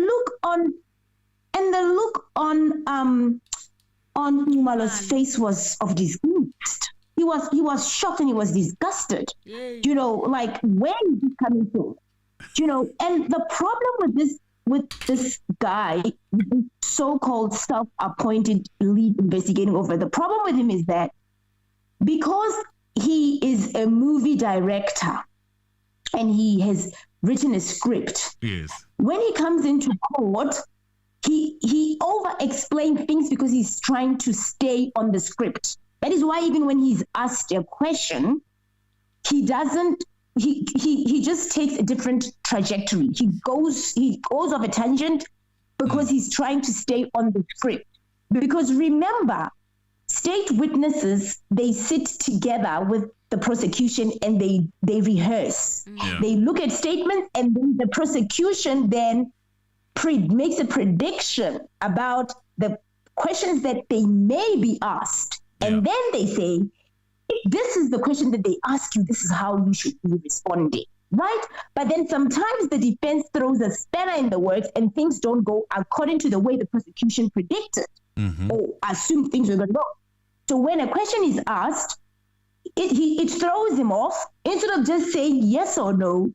look on Numalo's face was of disgust. He was shocked and he was disgusted. Yay. Like, where is this coming from? And the problem with this guy, this so-called self-appointed lead investigating officer, the problem with him is that because he is a movie director and he has written a script, yes, when he comes into court, he over-explains things because he's trying to stay on the script. That is why even when he's asked a question, he doesn't. He just takes a different trajectory. He goes off a tangent because he's trying to stay on the script. Because remember, state witnesses, they sit together with the prosecution and they rehearse. Yeah. They look at statements and then the prosecution then makes a prediction about the questions that they may be asked. And then they say, if this is the question that they ask you, this is how you should be responding, right? But then sometimes the defense throws a spanner in the works and things don't go according to the way the prosecution predicted or assumed things were going to go. So when a question is asked, it throws him off. Instead of just saying yes or no,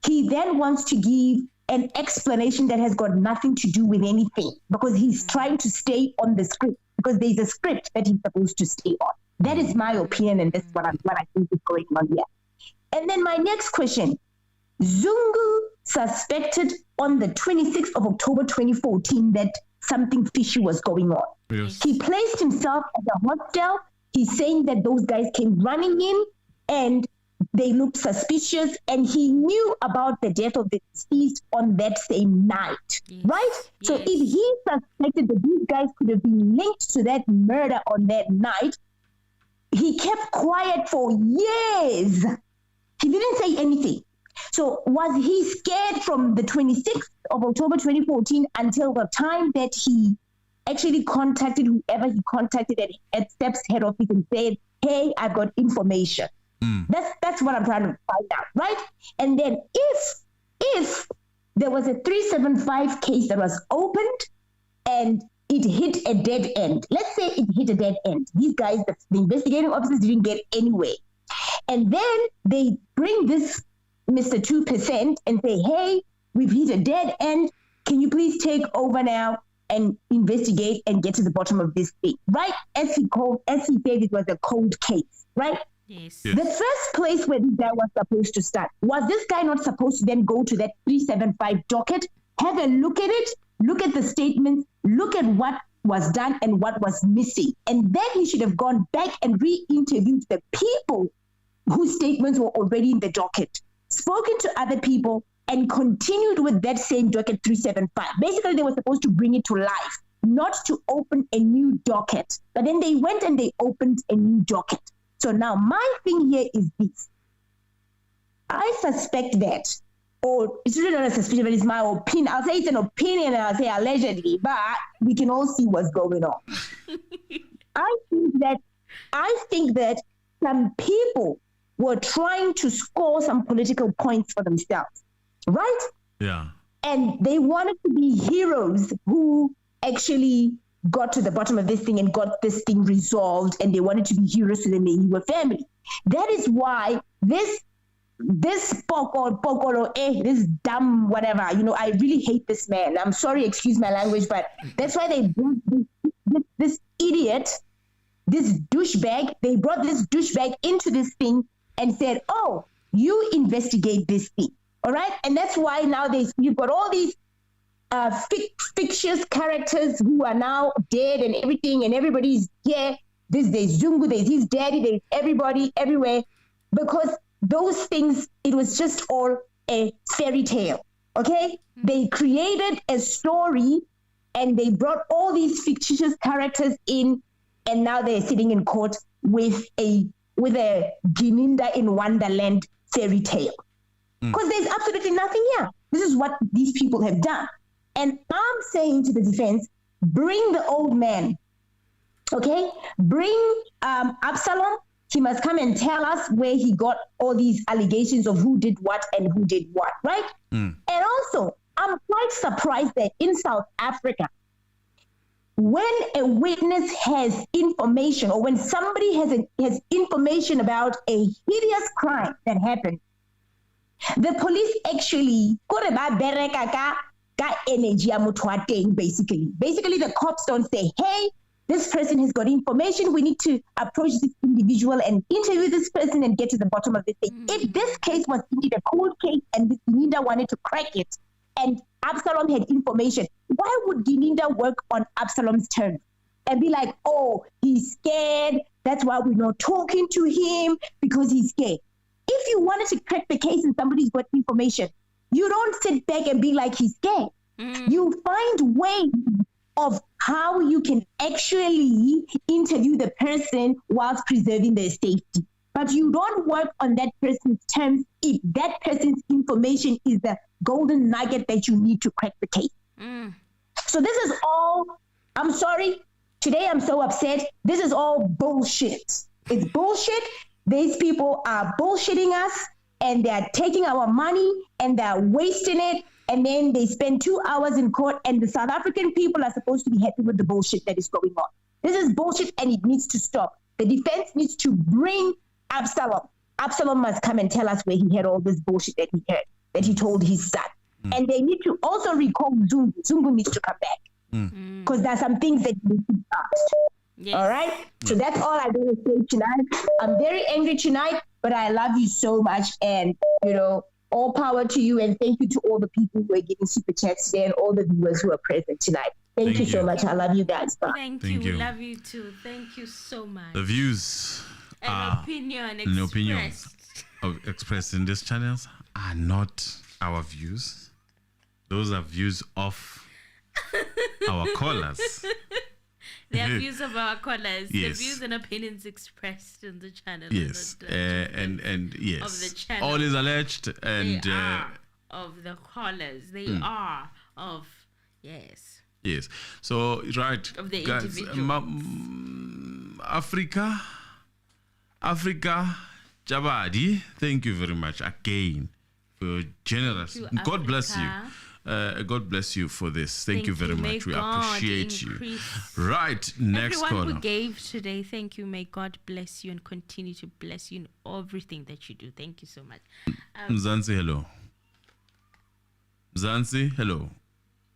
he then wants to give an explanation that has got nothing to do with anything because he's trying to stay on the script because there's a script that he's supposed to stay on. That is my opinion, and that's what I think is going on here. And then my next question. Zungu suspected on the 26th of October 2014 that something fishy was going on. Yes. He placed himself at the hostel. He's saying that those guys came running in and they looked suspicious, and he knew about the death of the deceased on that same night, right? So if he suspected that these guys could have been linked to that murder on that night, he kept quiet for years. He didn't say anything. So was he scared from the 26th of October 2014 until the time that he actually contacted whoever he contacted at STEP's head office and said, hey, I've got information? That's what I'm trying to find out, right? And then if there was a 375 case that was opened and it hit a dead end, let's say it hit a dead end. These guys, the investigating officers didn't get anywhere. And then they bring this Mr. 2% and say, hey, we've hit a dead end. Can you please take over now and investigate and get to the bottom of this thing, right? As he said, it was a cold case, right? Yes. The first place where this guy was supposed to start, was this guy not supposed to then go to that 375 docket, have a look at it, look at the statements, look at what was done and what was missing? And then he should have gone back and re-interviewed the people whose statements were already in the docket, spoken to other people, and continued with that same docket 375. Basically, they were supposed to bring it to life, not to open a new docket. But then they went and they opened a new docket. So now my thing here is this. I suspect that, or it's really not a suspicion, but it's my opinion. I'll say it's an opinion and I'll say allegedly, but we can all see what's going on. I think that some people were trying to score some political points for themselves, right? Yeah. And they wanted to be heroes who actually got to the bottom of this thing and got this thing resolved, and they wanted to be heroes to the Meyiwa family. That is why this Pokolo, this dumb whatever, I really hate this man. I'm sorry, excuse my language, but that's why they brought this idiot, this douchebag, they brought this douchebag into this thing and said, oh, you investigate this thing, all right? And that's why now you've got all these fictitious characters who are now dead and everything, and everybody's here. There's Zungu, there's his daddy, there's everybody everywhere, because those things, it was just all a fairy tale, okay? They created a story and they brought all these fictitious characters in, and now they're sitting in court with a Gininda in Wonderland fairy tale. Because there's absolutely nothing here. This is what these people have done. And I'm saying to the defense, bring the old man, okay? Bring Absalom. He must come and tell us where he got all these allegations of who did what and who did what, right? And also, I'm quite surprised that in South Africa, when a witness has information, or when somebody has information about a hideous crime that happened, the police actually basically the cops don't say, hey, this person has got information, we need to approach this individual and interview this person and get to the bottom of this thing. If this case was indeed a cold case and this Gininda wanted to crack it and Absalom had information, why would Gininda work on Absalom's terms and be like, oh, he's scared, that's why we're not talking to him, because he's scared? If you wanted to crack the case and somebody's got information, you don't sit back and be like, he's scared. You find ways of how you can actually interview the person whilst preserving their safety. But you don't work on that person's terms if that person's information is the golden nugget that you need to crack the case. So this is all, I'm sorry, today I'm so upset. This is all bullshit. It's bullshit. These people are bullshitting us, and they're taking our money and they're wasting it. And then they spend 2 hours in court, and the South African people are supposed to be happy with the bullshit that is going on. This is bullshit, and it needs to stop. The defense needs to bring Absalom. Absalom must come and tell us where he had all this bullshit that he heard, that he told his son. And they need to also recall Zungu. Zungu needs to come back, because there are some things that need to be asked. Yes. All right? So that's all I'm going to say tonight. I'm very angry tonight, but I love you so much, and, all power to you, and thank you to all the people who are giving super chats today and all the viewers who are present tonight. Thank you so much. I love you guys. Bye. Thank you. We love you too. Thank you so much. The views An opinion expressed in these channels are not our views. Those are views of our callers. They are views of our callers. Yes. The views and opinions expressed in the channel. Yes. And yes. Of the channel. All is alleged and they are of the callers. They are of yes. Yes. So right. Of the guys, individuals. Africa, Jabadi, thank you very much again for your generous. God bless you. God bless you for this. Thank you very much. We appreciate you. Right, next Everyone caller. who gave today, thank you. May God bless you and continue to bless you in everything that you do. Thank you so much. Mzansi, hello. Mzansi, hello.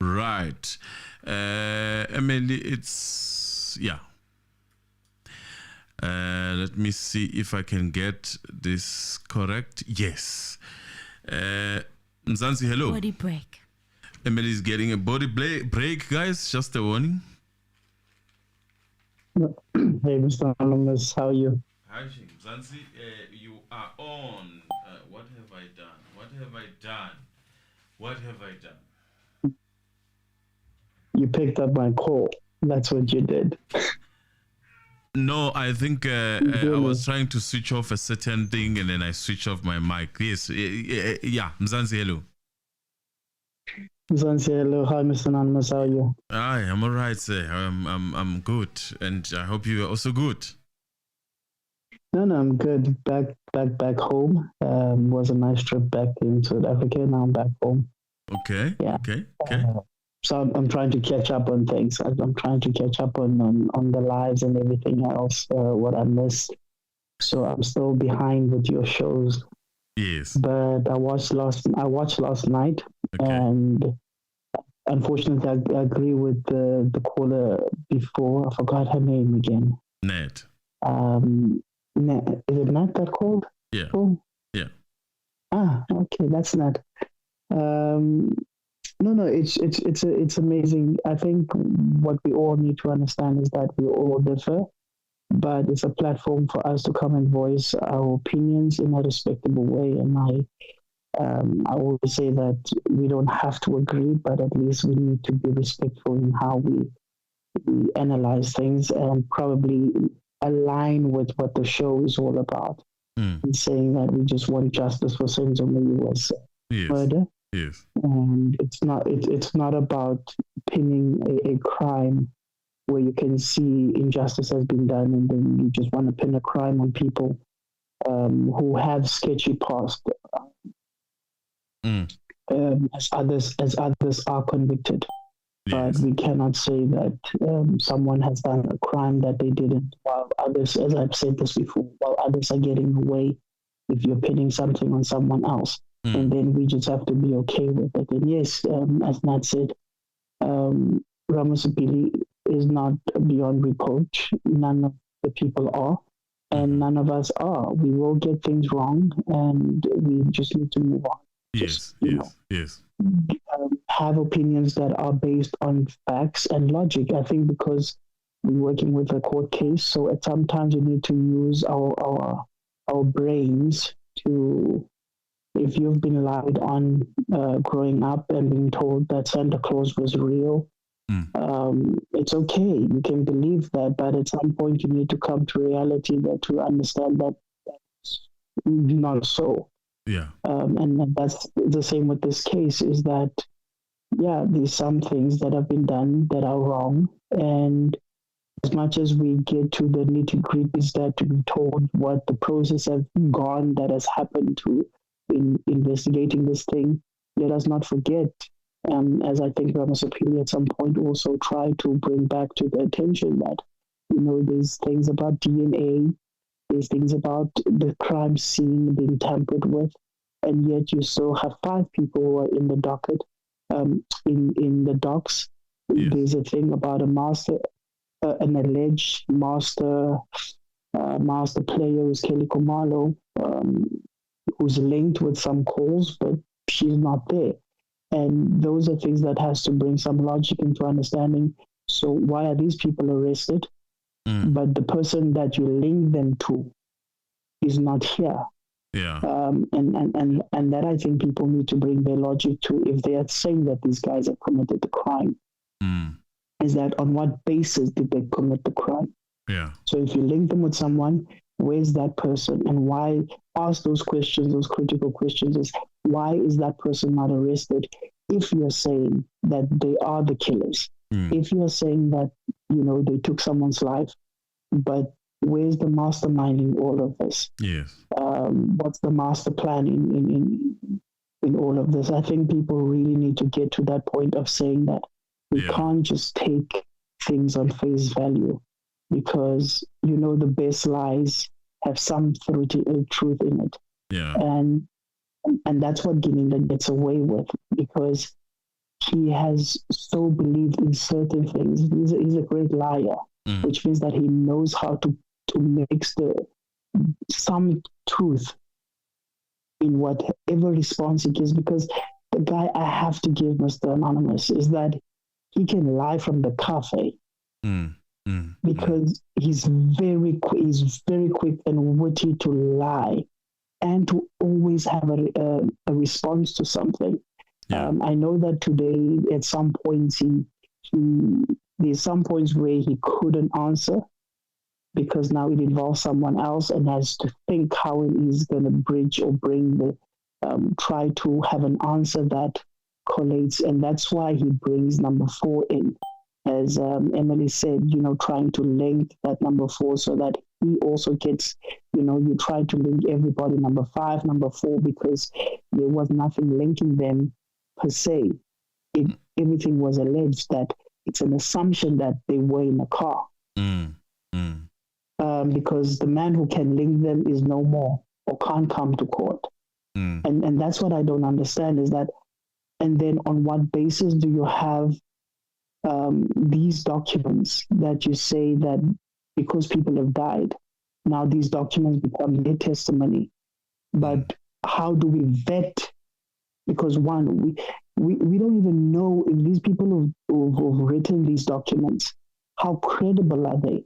Right. Emily, it's yeah. Let me see if I can get this correct. Yes. Mzansi, hello. Body break. Emily is getting a body break, guys. Just a warning. Hey, Mr. Anonymous, how are you? Hi, Mzansi. You are on. What have I done? What have I done? What have I done? You picked up my call. That's what you did. No, I think I was trying to switch off a certain thing and then I switched off my mic. Yes, yeah. Mzansi, hello. Mzansi, hello. Hi, Mr. Anonymous. How are you? Hi, I'm all right, sir. I'm good, and I hope you are also good. No, I'm good. Back home. Was a nice trip back in South Africa. Now I'm back home. Okay. Yeah. Okay. So I'm trying to catch up on things. I'm trying to catch up on the lives and everything else, what I missed. So I'm still behind with your shows. Yes. But I watched last night, Okay. and unfortunately, I agree with the caller before. I forgot her name again. Ned. Is it Nat that called? Yeah. Oh. Yeah. Okay, that's Nat. No, it's amazing. I think what we all need to understand is that we all differ, but it's a platform for us to come and voice our opinions in a respectable way. And I always say that we don't have to agree, but at least we need to be respectful in how we analyze things and probably align with what the show is all about. And saying that we just want justice for Senzo Meyiwa's murder. Yes. And it's not about pinning a crime where you can see injustice has been done and then you just want to pin a crime on people who have sketchy past as others are convicted. Yes. But we cannot say that someone has done a crime that they didn't, while others, as I've said this before, while others are getting away if you're pinning something on someone else. And then we just have to be okay with it. And yes, as Nat said, Ramasipili is not beyond reproach. None of the people are, and none of us are. We will get things wrong, and we just need to move on. Yes. Have opinions that are based on facts and logic. I think because we're working with a court case, so at some times we need to use our brains to. If you've been lied on growing up and being told that Santa Claus was real, it's okay. You can believe that, but at some point you need to come to reality to understand that that's not so. Yeah. And that's the same with this case, is that, yeah, there's some things that have been done that are wrong. And as much as we get to the nitty-gritties, that to be told what the process has gone that has happened to in investigating this thing, let us not forget, as I think Ramasipili at some point also tried to bring back to the attention that, there's things about DNA, there's things about the crime scene being tampered with, and yet you still have 5 people who are in the docket, in the docks. Yes. There's a thing about an alleged master player who's Kelly Komalo, who's linked with some calls, but she's not there. And those are things that has to bring some logic into understanding. So why are these people arrested? But the person that you link them to is not here. Yeah. And that I think people need to bring their logic to. If they are saying that these guys have committed the crime, is that on what basis did they commit the crime? Yeah. So if you link them with someone, where's that person, and why? Ask those questions, those critical questions. Is why is that person not arrested? If you're saying that they are the killers, if you're saying that they took someone's life, but where's the mastermind in all of this? Yes. What's the master plan in all of this? I think people really need to get to that point of saying that we can't just take things on face value, because the best lies have some truth in it. Yeah. And that's what Gininda gets away with, because he has so believed in certain things. He's a great liar, which means that he knows how to mix some truth in whatever response he gives. Because the guy, I have to give Mr. Anonymous, is that he can lie from the cafe. Because he's very quick and witty to lie, and to always have a response to something. I know that today at some points there's some points where he couldn't answer, because now it involves someone else and has to think how it is going to bridge or try to have an answer that collates. And that's why he brings number 4 in, as Emily said, trying to link that number 4 so that he also gets, you try to link everybody, number 5, number 4, because there was nothing linking them per se. Everything was alleged that it's an assumption that they were in a car. Because the man who can link them is no more or can't come to court. And that's what I don't understand, is that, and then on what basis do you have these documents that you say that because people have died, now these documents become their testimony? But how do we vet? Because one, we don't even know if these people who've written these documents, how credible are they?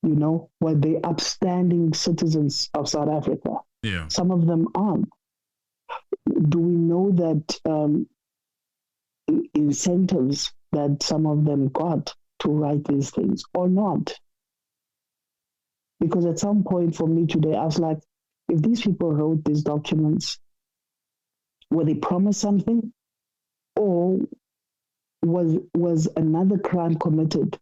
Were they upstanding citizens of South Africa? Yeah. Some of them aren't. Do we know that incentives that some of them got to write these things or not? Because at some point for me today, I was like, if these people wrote these documents, were they promised something, or was another crime committed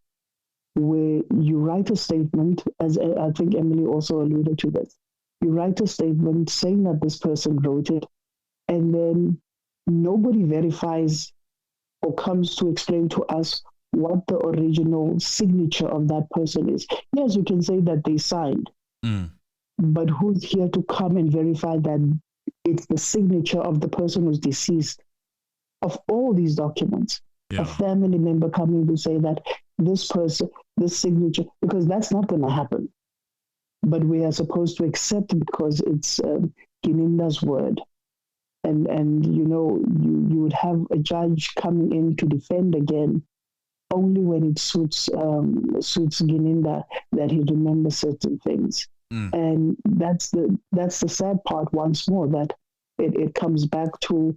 where you write a statement, as I think Emily also alluded to this, you write a statement saying that this person wrote it, and then nobody verifies or comes to explain to us what the original signature of that person is. Yes, you can say that they signed, but who's here to come and verify that it's the signature of the person who's deceased of all these documents? A family member coming to say that this person, this signature, because that's not going to happen. But we are supposed to accept it because it's Gininda's word. And you would have a judge coming in to defend again only when it suits Gininda that he remembers certain things. And that's the sad part once more, that it comes back to,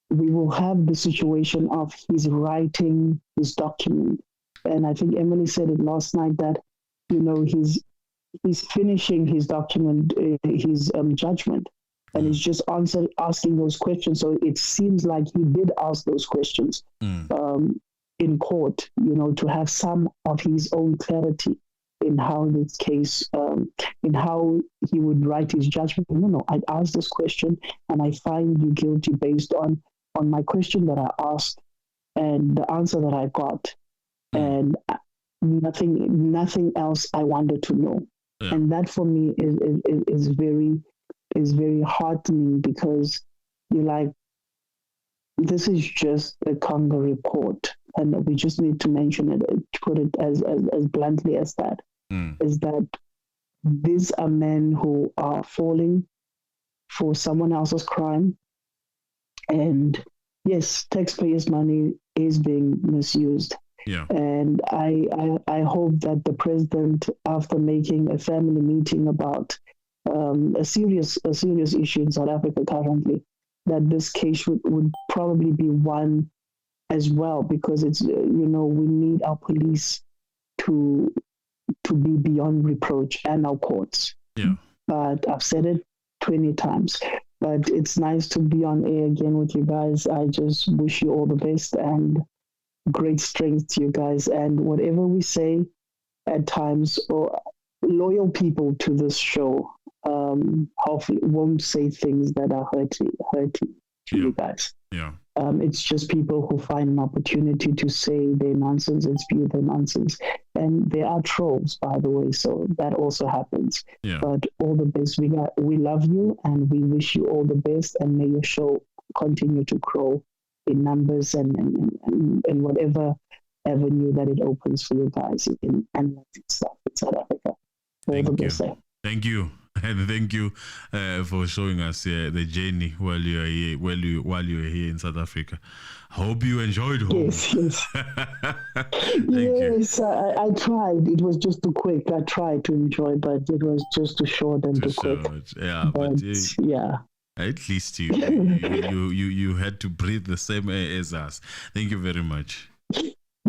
we will have the situation of he's writing his document. And I think Emily said it last night that, he's finishing his document, his judgment, and he's just asking those questions. So it seems like he did ask those questions in court, to have some of his own clarity in how this case, in how he would write his judgment. No, I asked this question and I find you guilty based on my question that I asked and the answer that I got, and nothing else I wanted to know. Yeah. And that for me is very heartening, because you're like, this is just a Congo report, and we just need to mention it, to put it as bluntly as that, is that these are men who are falling for someone else's crime, And yes, taxpayers' money is being misused. Yeah. And I hope that the president, after making a family meeting about a serious issue in South Africa currently, that this case would probably be one as well, because it's we need our police to be beyond reproach, and our courts. Yeah. But I've said it 20 times. But it's nice to be on air again with you guys. I just wish you all the best and great strength to you guys. And whatever we say at times, or loyal people to this show, hopefully won't say things that are hurting to you guys. Yeah. It's just people who find an opportunity to say their nonsense and spew their nonsense. And there are trolls, by the way, so that also happens. Yeah. But all the best. We love you, and we wish you all the best, and may your show continue to grow in numbers and whatever avenue that it opens for you guys in analyzing stuff in South Africa. All the best. Thank you. And thank you for showing us the journey while you are here, while you are here in South Africa. I hope you enjoyed home. Yes. Yes, I tried. It was just too quick. I tried to enjoy, but it was just too short and too quick. Yeah, but yeah. At least you had to breathe the same air as us. Thank you very much.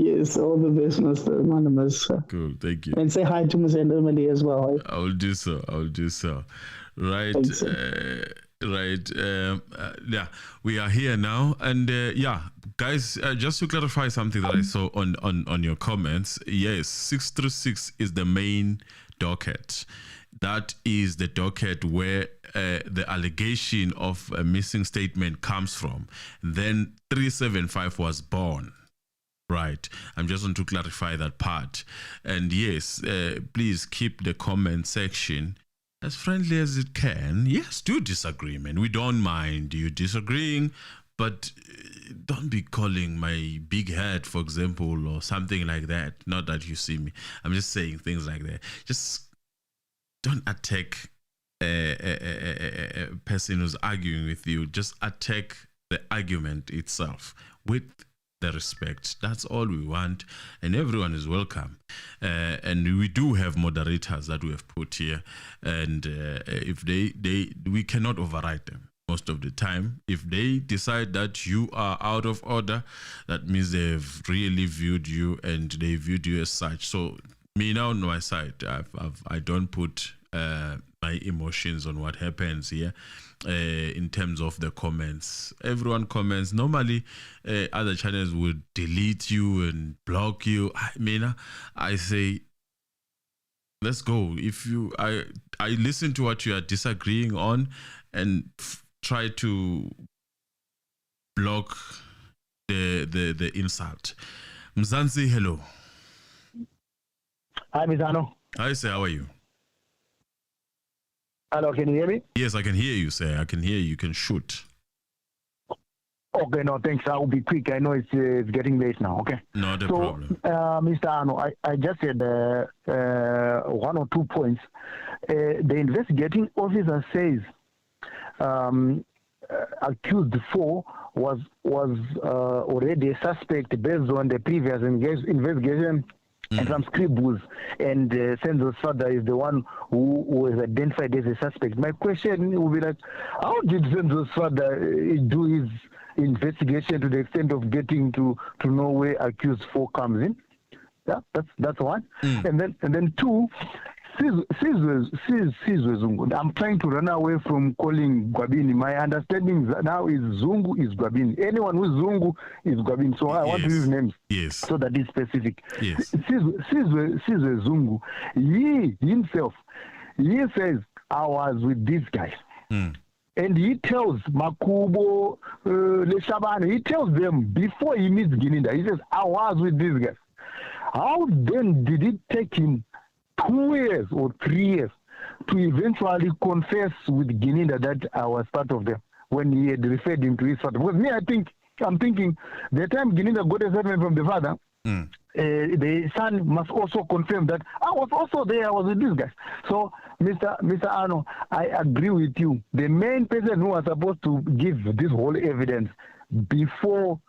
Yes, all the best, Mr. Anonymous. Cool, thank you. And say hi to Ms. Emily as well. Right? I will do so. Right. Yeah, we are here now. And guys, just to clarify something that I saw on your comments. Yes, 636 is the main docket. That is the docket where the allegation of a missing statement comes from. Then 375 was born. Right. I'm just want to clarify that part. And yes, please keep the comment section as friendly as it can. Yes, do disagreement. We don't mind you disagreeing, but don't be calling my big head, for example, or something like that. Not that you see me. I'm just saying things like that. Just don't attack a person who's arguing with you. Just attack the argument itself with the respect. That's all we want, and everyone is welcome. And we do have moderators that we have put here, and if we cannot override them most of the time. If they decide that you are out of order, that means they've really viewed you, and they viewed you as such. So me now on my side, I don't put my emotions on what happens here. In terms of the comments, everyone comments. Normally other channels would delete you and block you. I say, let's go. If you I listen to what you are disagreeing on and try to block the insult. Mzansi, hello. Hi, Mizano. Hi, sir, how are you? Hello, can you hear me? Yes, I can hear you, sir. I can hear you. You can shoot. Okay, no, thanks. I will be quick. I know it's getting late now. Okay. Not a problem. Mr. Ano, I just had 1 or 2 points. The investigating officer says accused 4 was already a suspect based on the previous investigation. And some scribbles, and Senzo's father is the one who was identified as a suspect. My question will be like, how did Senzo's father do his investigation to the extent of getting to know where accused 4 comes in? Yeah, that's one. And then 2, Senzo Zungu. I'm trying to run away from calling Gwabini. My understanding now is Zungu is Gwabini. Anyone who's Zungu is Gwabini. So I want to use names. Yes. So that is specific. Yes. Senzo Zungu, he himself, he says, I was with these guys. And he tells Makubo, Leshabane, he tells them before he meets Gininda, he says, I was with these guys. How then did it take him 2 years or 3 years to eventually confess with Gininda that I was part of them when he had referred him to his father? Because me, I'm thinking the time Gininda got a statement from the father, the son must also confirm that I was also there, I was with these guys. So, Mr. Arno, I agree with you. The main person who was supposed to give this whole evidence before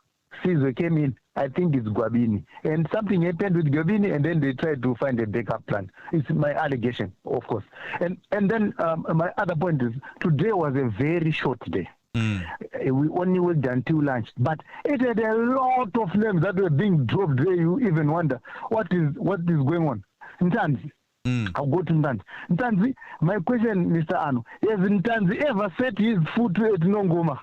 Caesar came in, I think it's Gwabini. And something happened with Gwabini, and then they tried to find a backup plan. It's my allegation, of course. And then my other point is, today was a very short day. We only worked until lunch, but it had a lot of names that were being dropped there. You even wonder what is going on. Ntanzi, I'll go to Ntanzi. Ntanzi, my question, Mr. Arno, has Ntanzi ever set his foot at Nongoma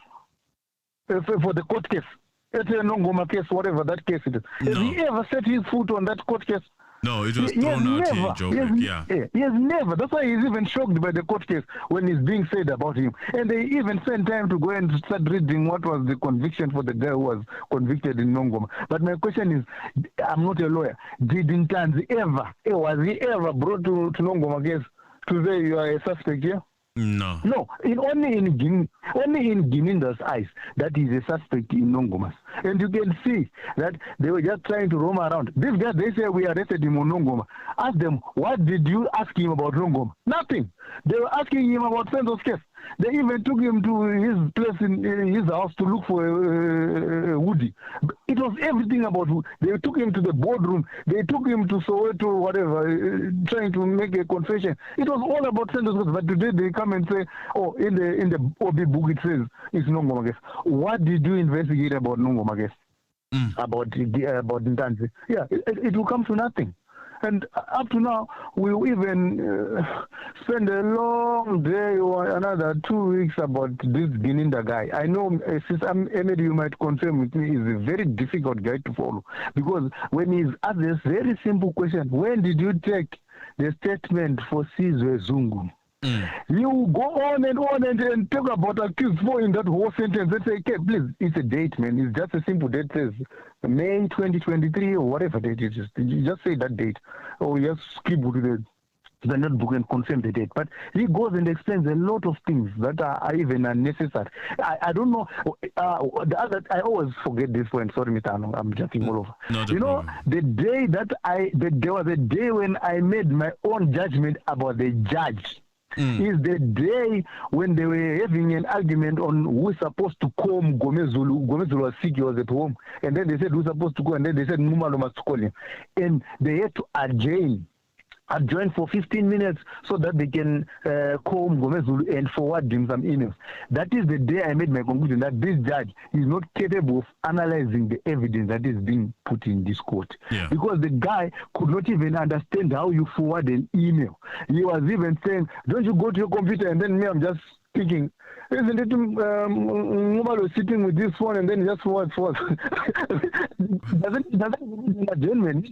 for the court case? At a Nongoma case, whatever that case it is. No. Has he ever set his foot on that court case? No, it was thrown out here in Joburg, He has never. That's why he's even shocked by the court case when it's being said about him. And they even spent time to go and start reading what was the conviction for the guy who was convicted in Nongoma. But my question is, I'm not a lawyer. Was he ever brought to Nongoma case to say you are a suspect here? No. No, only in Gininda's eyes that he's a suspect in Nongomas. And you can see that they were just trying to roam around. This guy, they say we arrested him on Nongoma. Ask them, what did you ask him about Nongoma? Nothing. They were asking him about Senzo's case. They even took him to his place in his house to look for Woody. It was everything about Woody. They took him to the boardroom. They took him to Soweto, whatever, trying to make a confession. It was all about Senzo's case. But today they come and say, oh, in the OB book it says it's Nongoma case. What did you investigate about Nongoma case? About Ntanzi? Yeah, it will come to nothing. And up to now, we'll even spend a long day or another 2 weeks about this Gininda guy. I know, Emily, you might confirm with me, he's a very difficult guy to follow. Because when he's asked this very simple question, when did you take the statement for Senzo Zungu? You go on and talk about accused for in that whole sentence and say, okay, please, it's a date, man. It's just a simple date. It says May 2023 or whatever date it is. You just say that date. Or you just scribble to the notebook and confirm the date. But he goes and explains a lot of things that are even unnecessary. I don't know. I always forget this point. Sorry, Mr. Ano, I'm jumping all over. Problem. There was a day when I made my own judgment about the judge. Is the day when they were having an argument on who's supposed to comb Gomezulu. Gomezulu was sick, he was at home. And then they said who's supposed to go, and then they said Numalo must call him. And they had to adjourn for 15 minutes so that they can comb Gomezulu and forward him some emails. That is the day I made my conclusion that this judge is not capable of analyzing the evidence that is being put in this court. Yeah. Because the guy could not even understand how you forward an email. He was even saying, don't you go to your computer? And then me, I'm just thinking, isn't it Mubalo sitting with this phone and then just forward? Doesn't mean adjournment.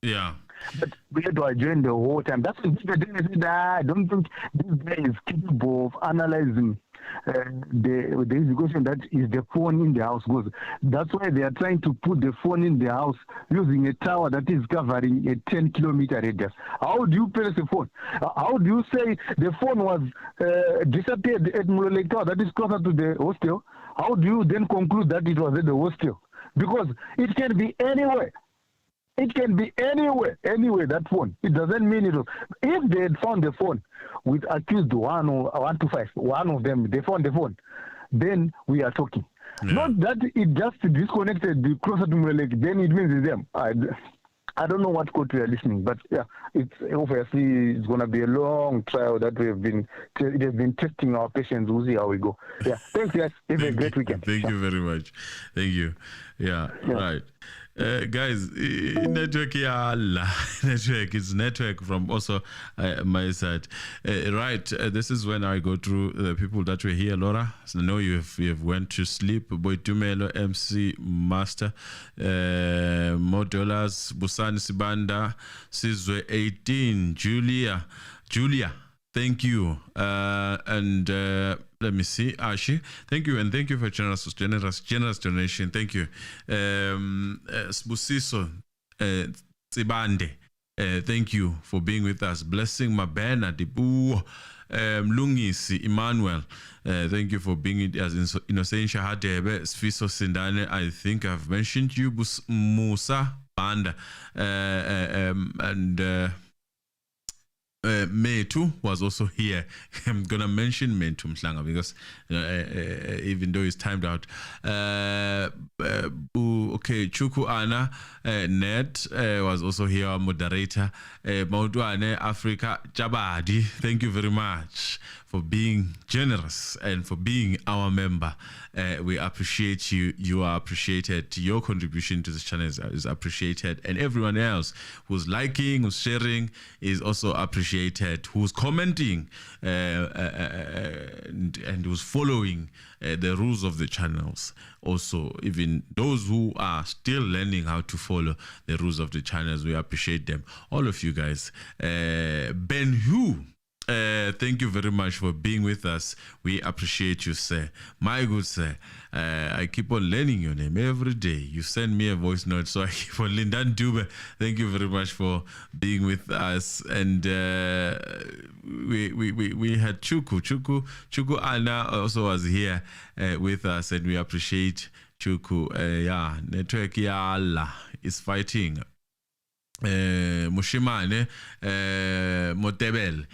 Yeah. But we had to adjourn the whole time. That's what I said. I don't think this guy is capable of analyzing the investigation that is the phone in the house goes. That's why they are trying to put the phone in the house using a tower that is covering a 10-kilometer radius. How do you place a phone? How do you say the phone was disappeared at Mulolek Tower that is closer to the hostel? How do you then conclude that it was at the hostel? Because it can be anywhere. It can be anywhere, that phone. It doesn't mean it was. If they had found the phone with accused 125, one of them, they found the phone, then we are talking. Yeah. Not that it just disconnected the closer to my leg, then it means it's them. I don't know what court we are listening, but yeah, it's obviously it's going to be a long trial that it has been testing our patience. We'll see how we go. Yeah, thanks guys. Have a great weekend. Thank you very much. Thank you. Yeah. Right. Guys, network it's network from also my side. Right, this is when I go through the people that were here. Laura, so I know you have went to sleep. Boy Tumelo, MC Master, Modolas, Busani Sibanda, Sizwe 18, Julia. Thank you. And let me see. Ashi, thank you. And thank you for generous donation. Thank you. Sbusiso Tsibande. Thank you for being with us. Blessing Mabena Dibu, Lungisi Emmanuel. Thank you for being with us. Innocentia Hadebe, Sfiso Sindane. I think I've mentioned you, Musa Banda, and Metu was also here. I'm gonna mention Metu Mhlanga because even though it's timed out. Okay, Chuku Anna Ned was also here, our moderator. Maudwane Africa Jabadi, thank you very much for being generous and for being our member. We appreciate you. You are appreciated. Your contribution to this channel is appreciated. And everyone else who's liking, who's sharing is also appreciated. Who's commenting and who's following the rules of the channels. Also, even those who are still learning how to follow the rules of the channels, we appreciate them. All of you guys. Ben Hu. Thank you very much for being with us. We appreciate you, sir. My good sir, I keep on learning your name every day. You send me a voice note, so I keep on Lindan Dube. Thank you very much for being with us. And we had Chuku Anna also was here with us, and we appreciate Chuku. Yeah, network ya Allah is fighting. Mushimane Motebel,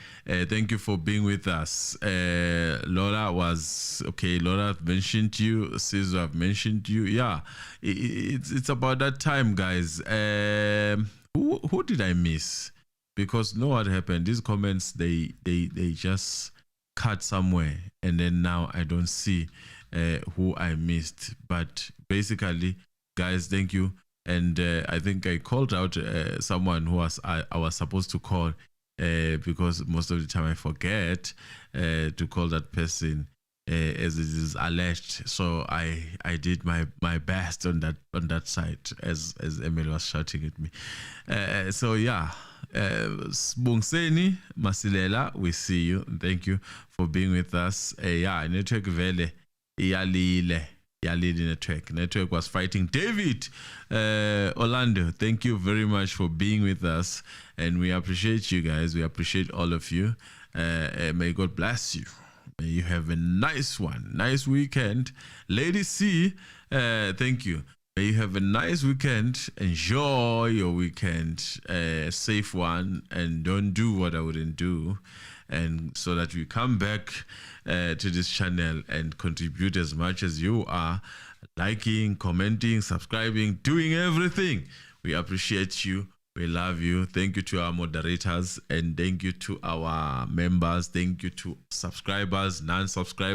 thank you for being with us. Laura was okay. Laura, I've mentioned you. Senzo, I've mentioned you. Yeah, it's about that time, guys. Who did I miss? Because know what happened. These comments they just cut somewhere, and then now I don't see who I missed. But basically, guys, thank you. And I think I called out someone who I was supposed to call because most of the time I forget to call that person as it is alleged. So I did my best on that side as Emily was shouting at me. So yeah, Bungseni Masilela, we see you. Thank you for being with us. Yeah, network vele iyalile. Network was fighting. David Orlando, thank you very much for being with us, and we appreciate you guys. We appreciate all of you. May God bless you. May you have a nice weekend. Lady C, thank you. May you have a nice weekend. Enjoy your weekend, safe one, and don't do what I wouldn't do. And so that we come back to this channel and contribute as much as you are, liking, commenting, subscribing, doing everything. We appreciate you. We love you. Thank you to our moderators, and thank you to our members. Thank you to subscribers, non-subscribers.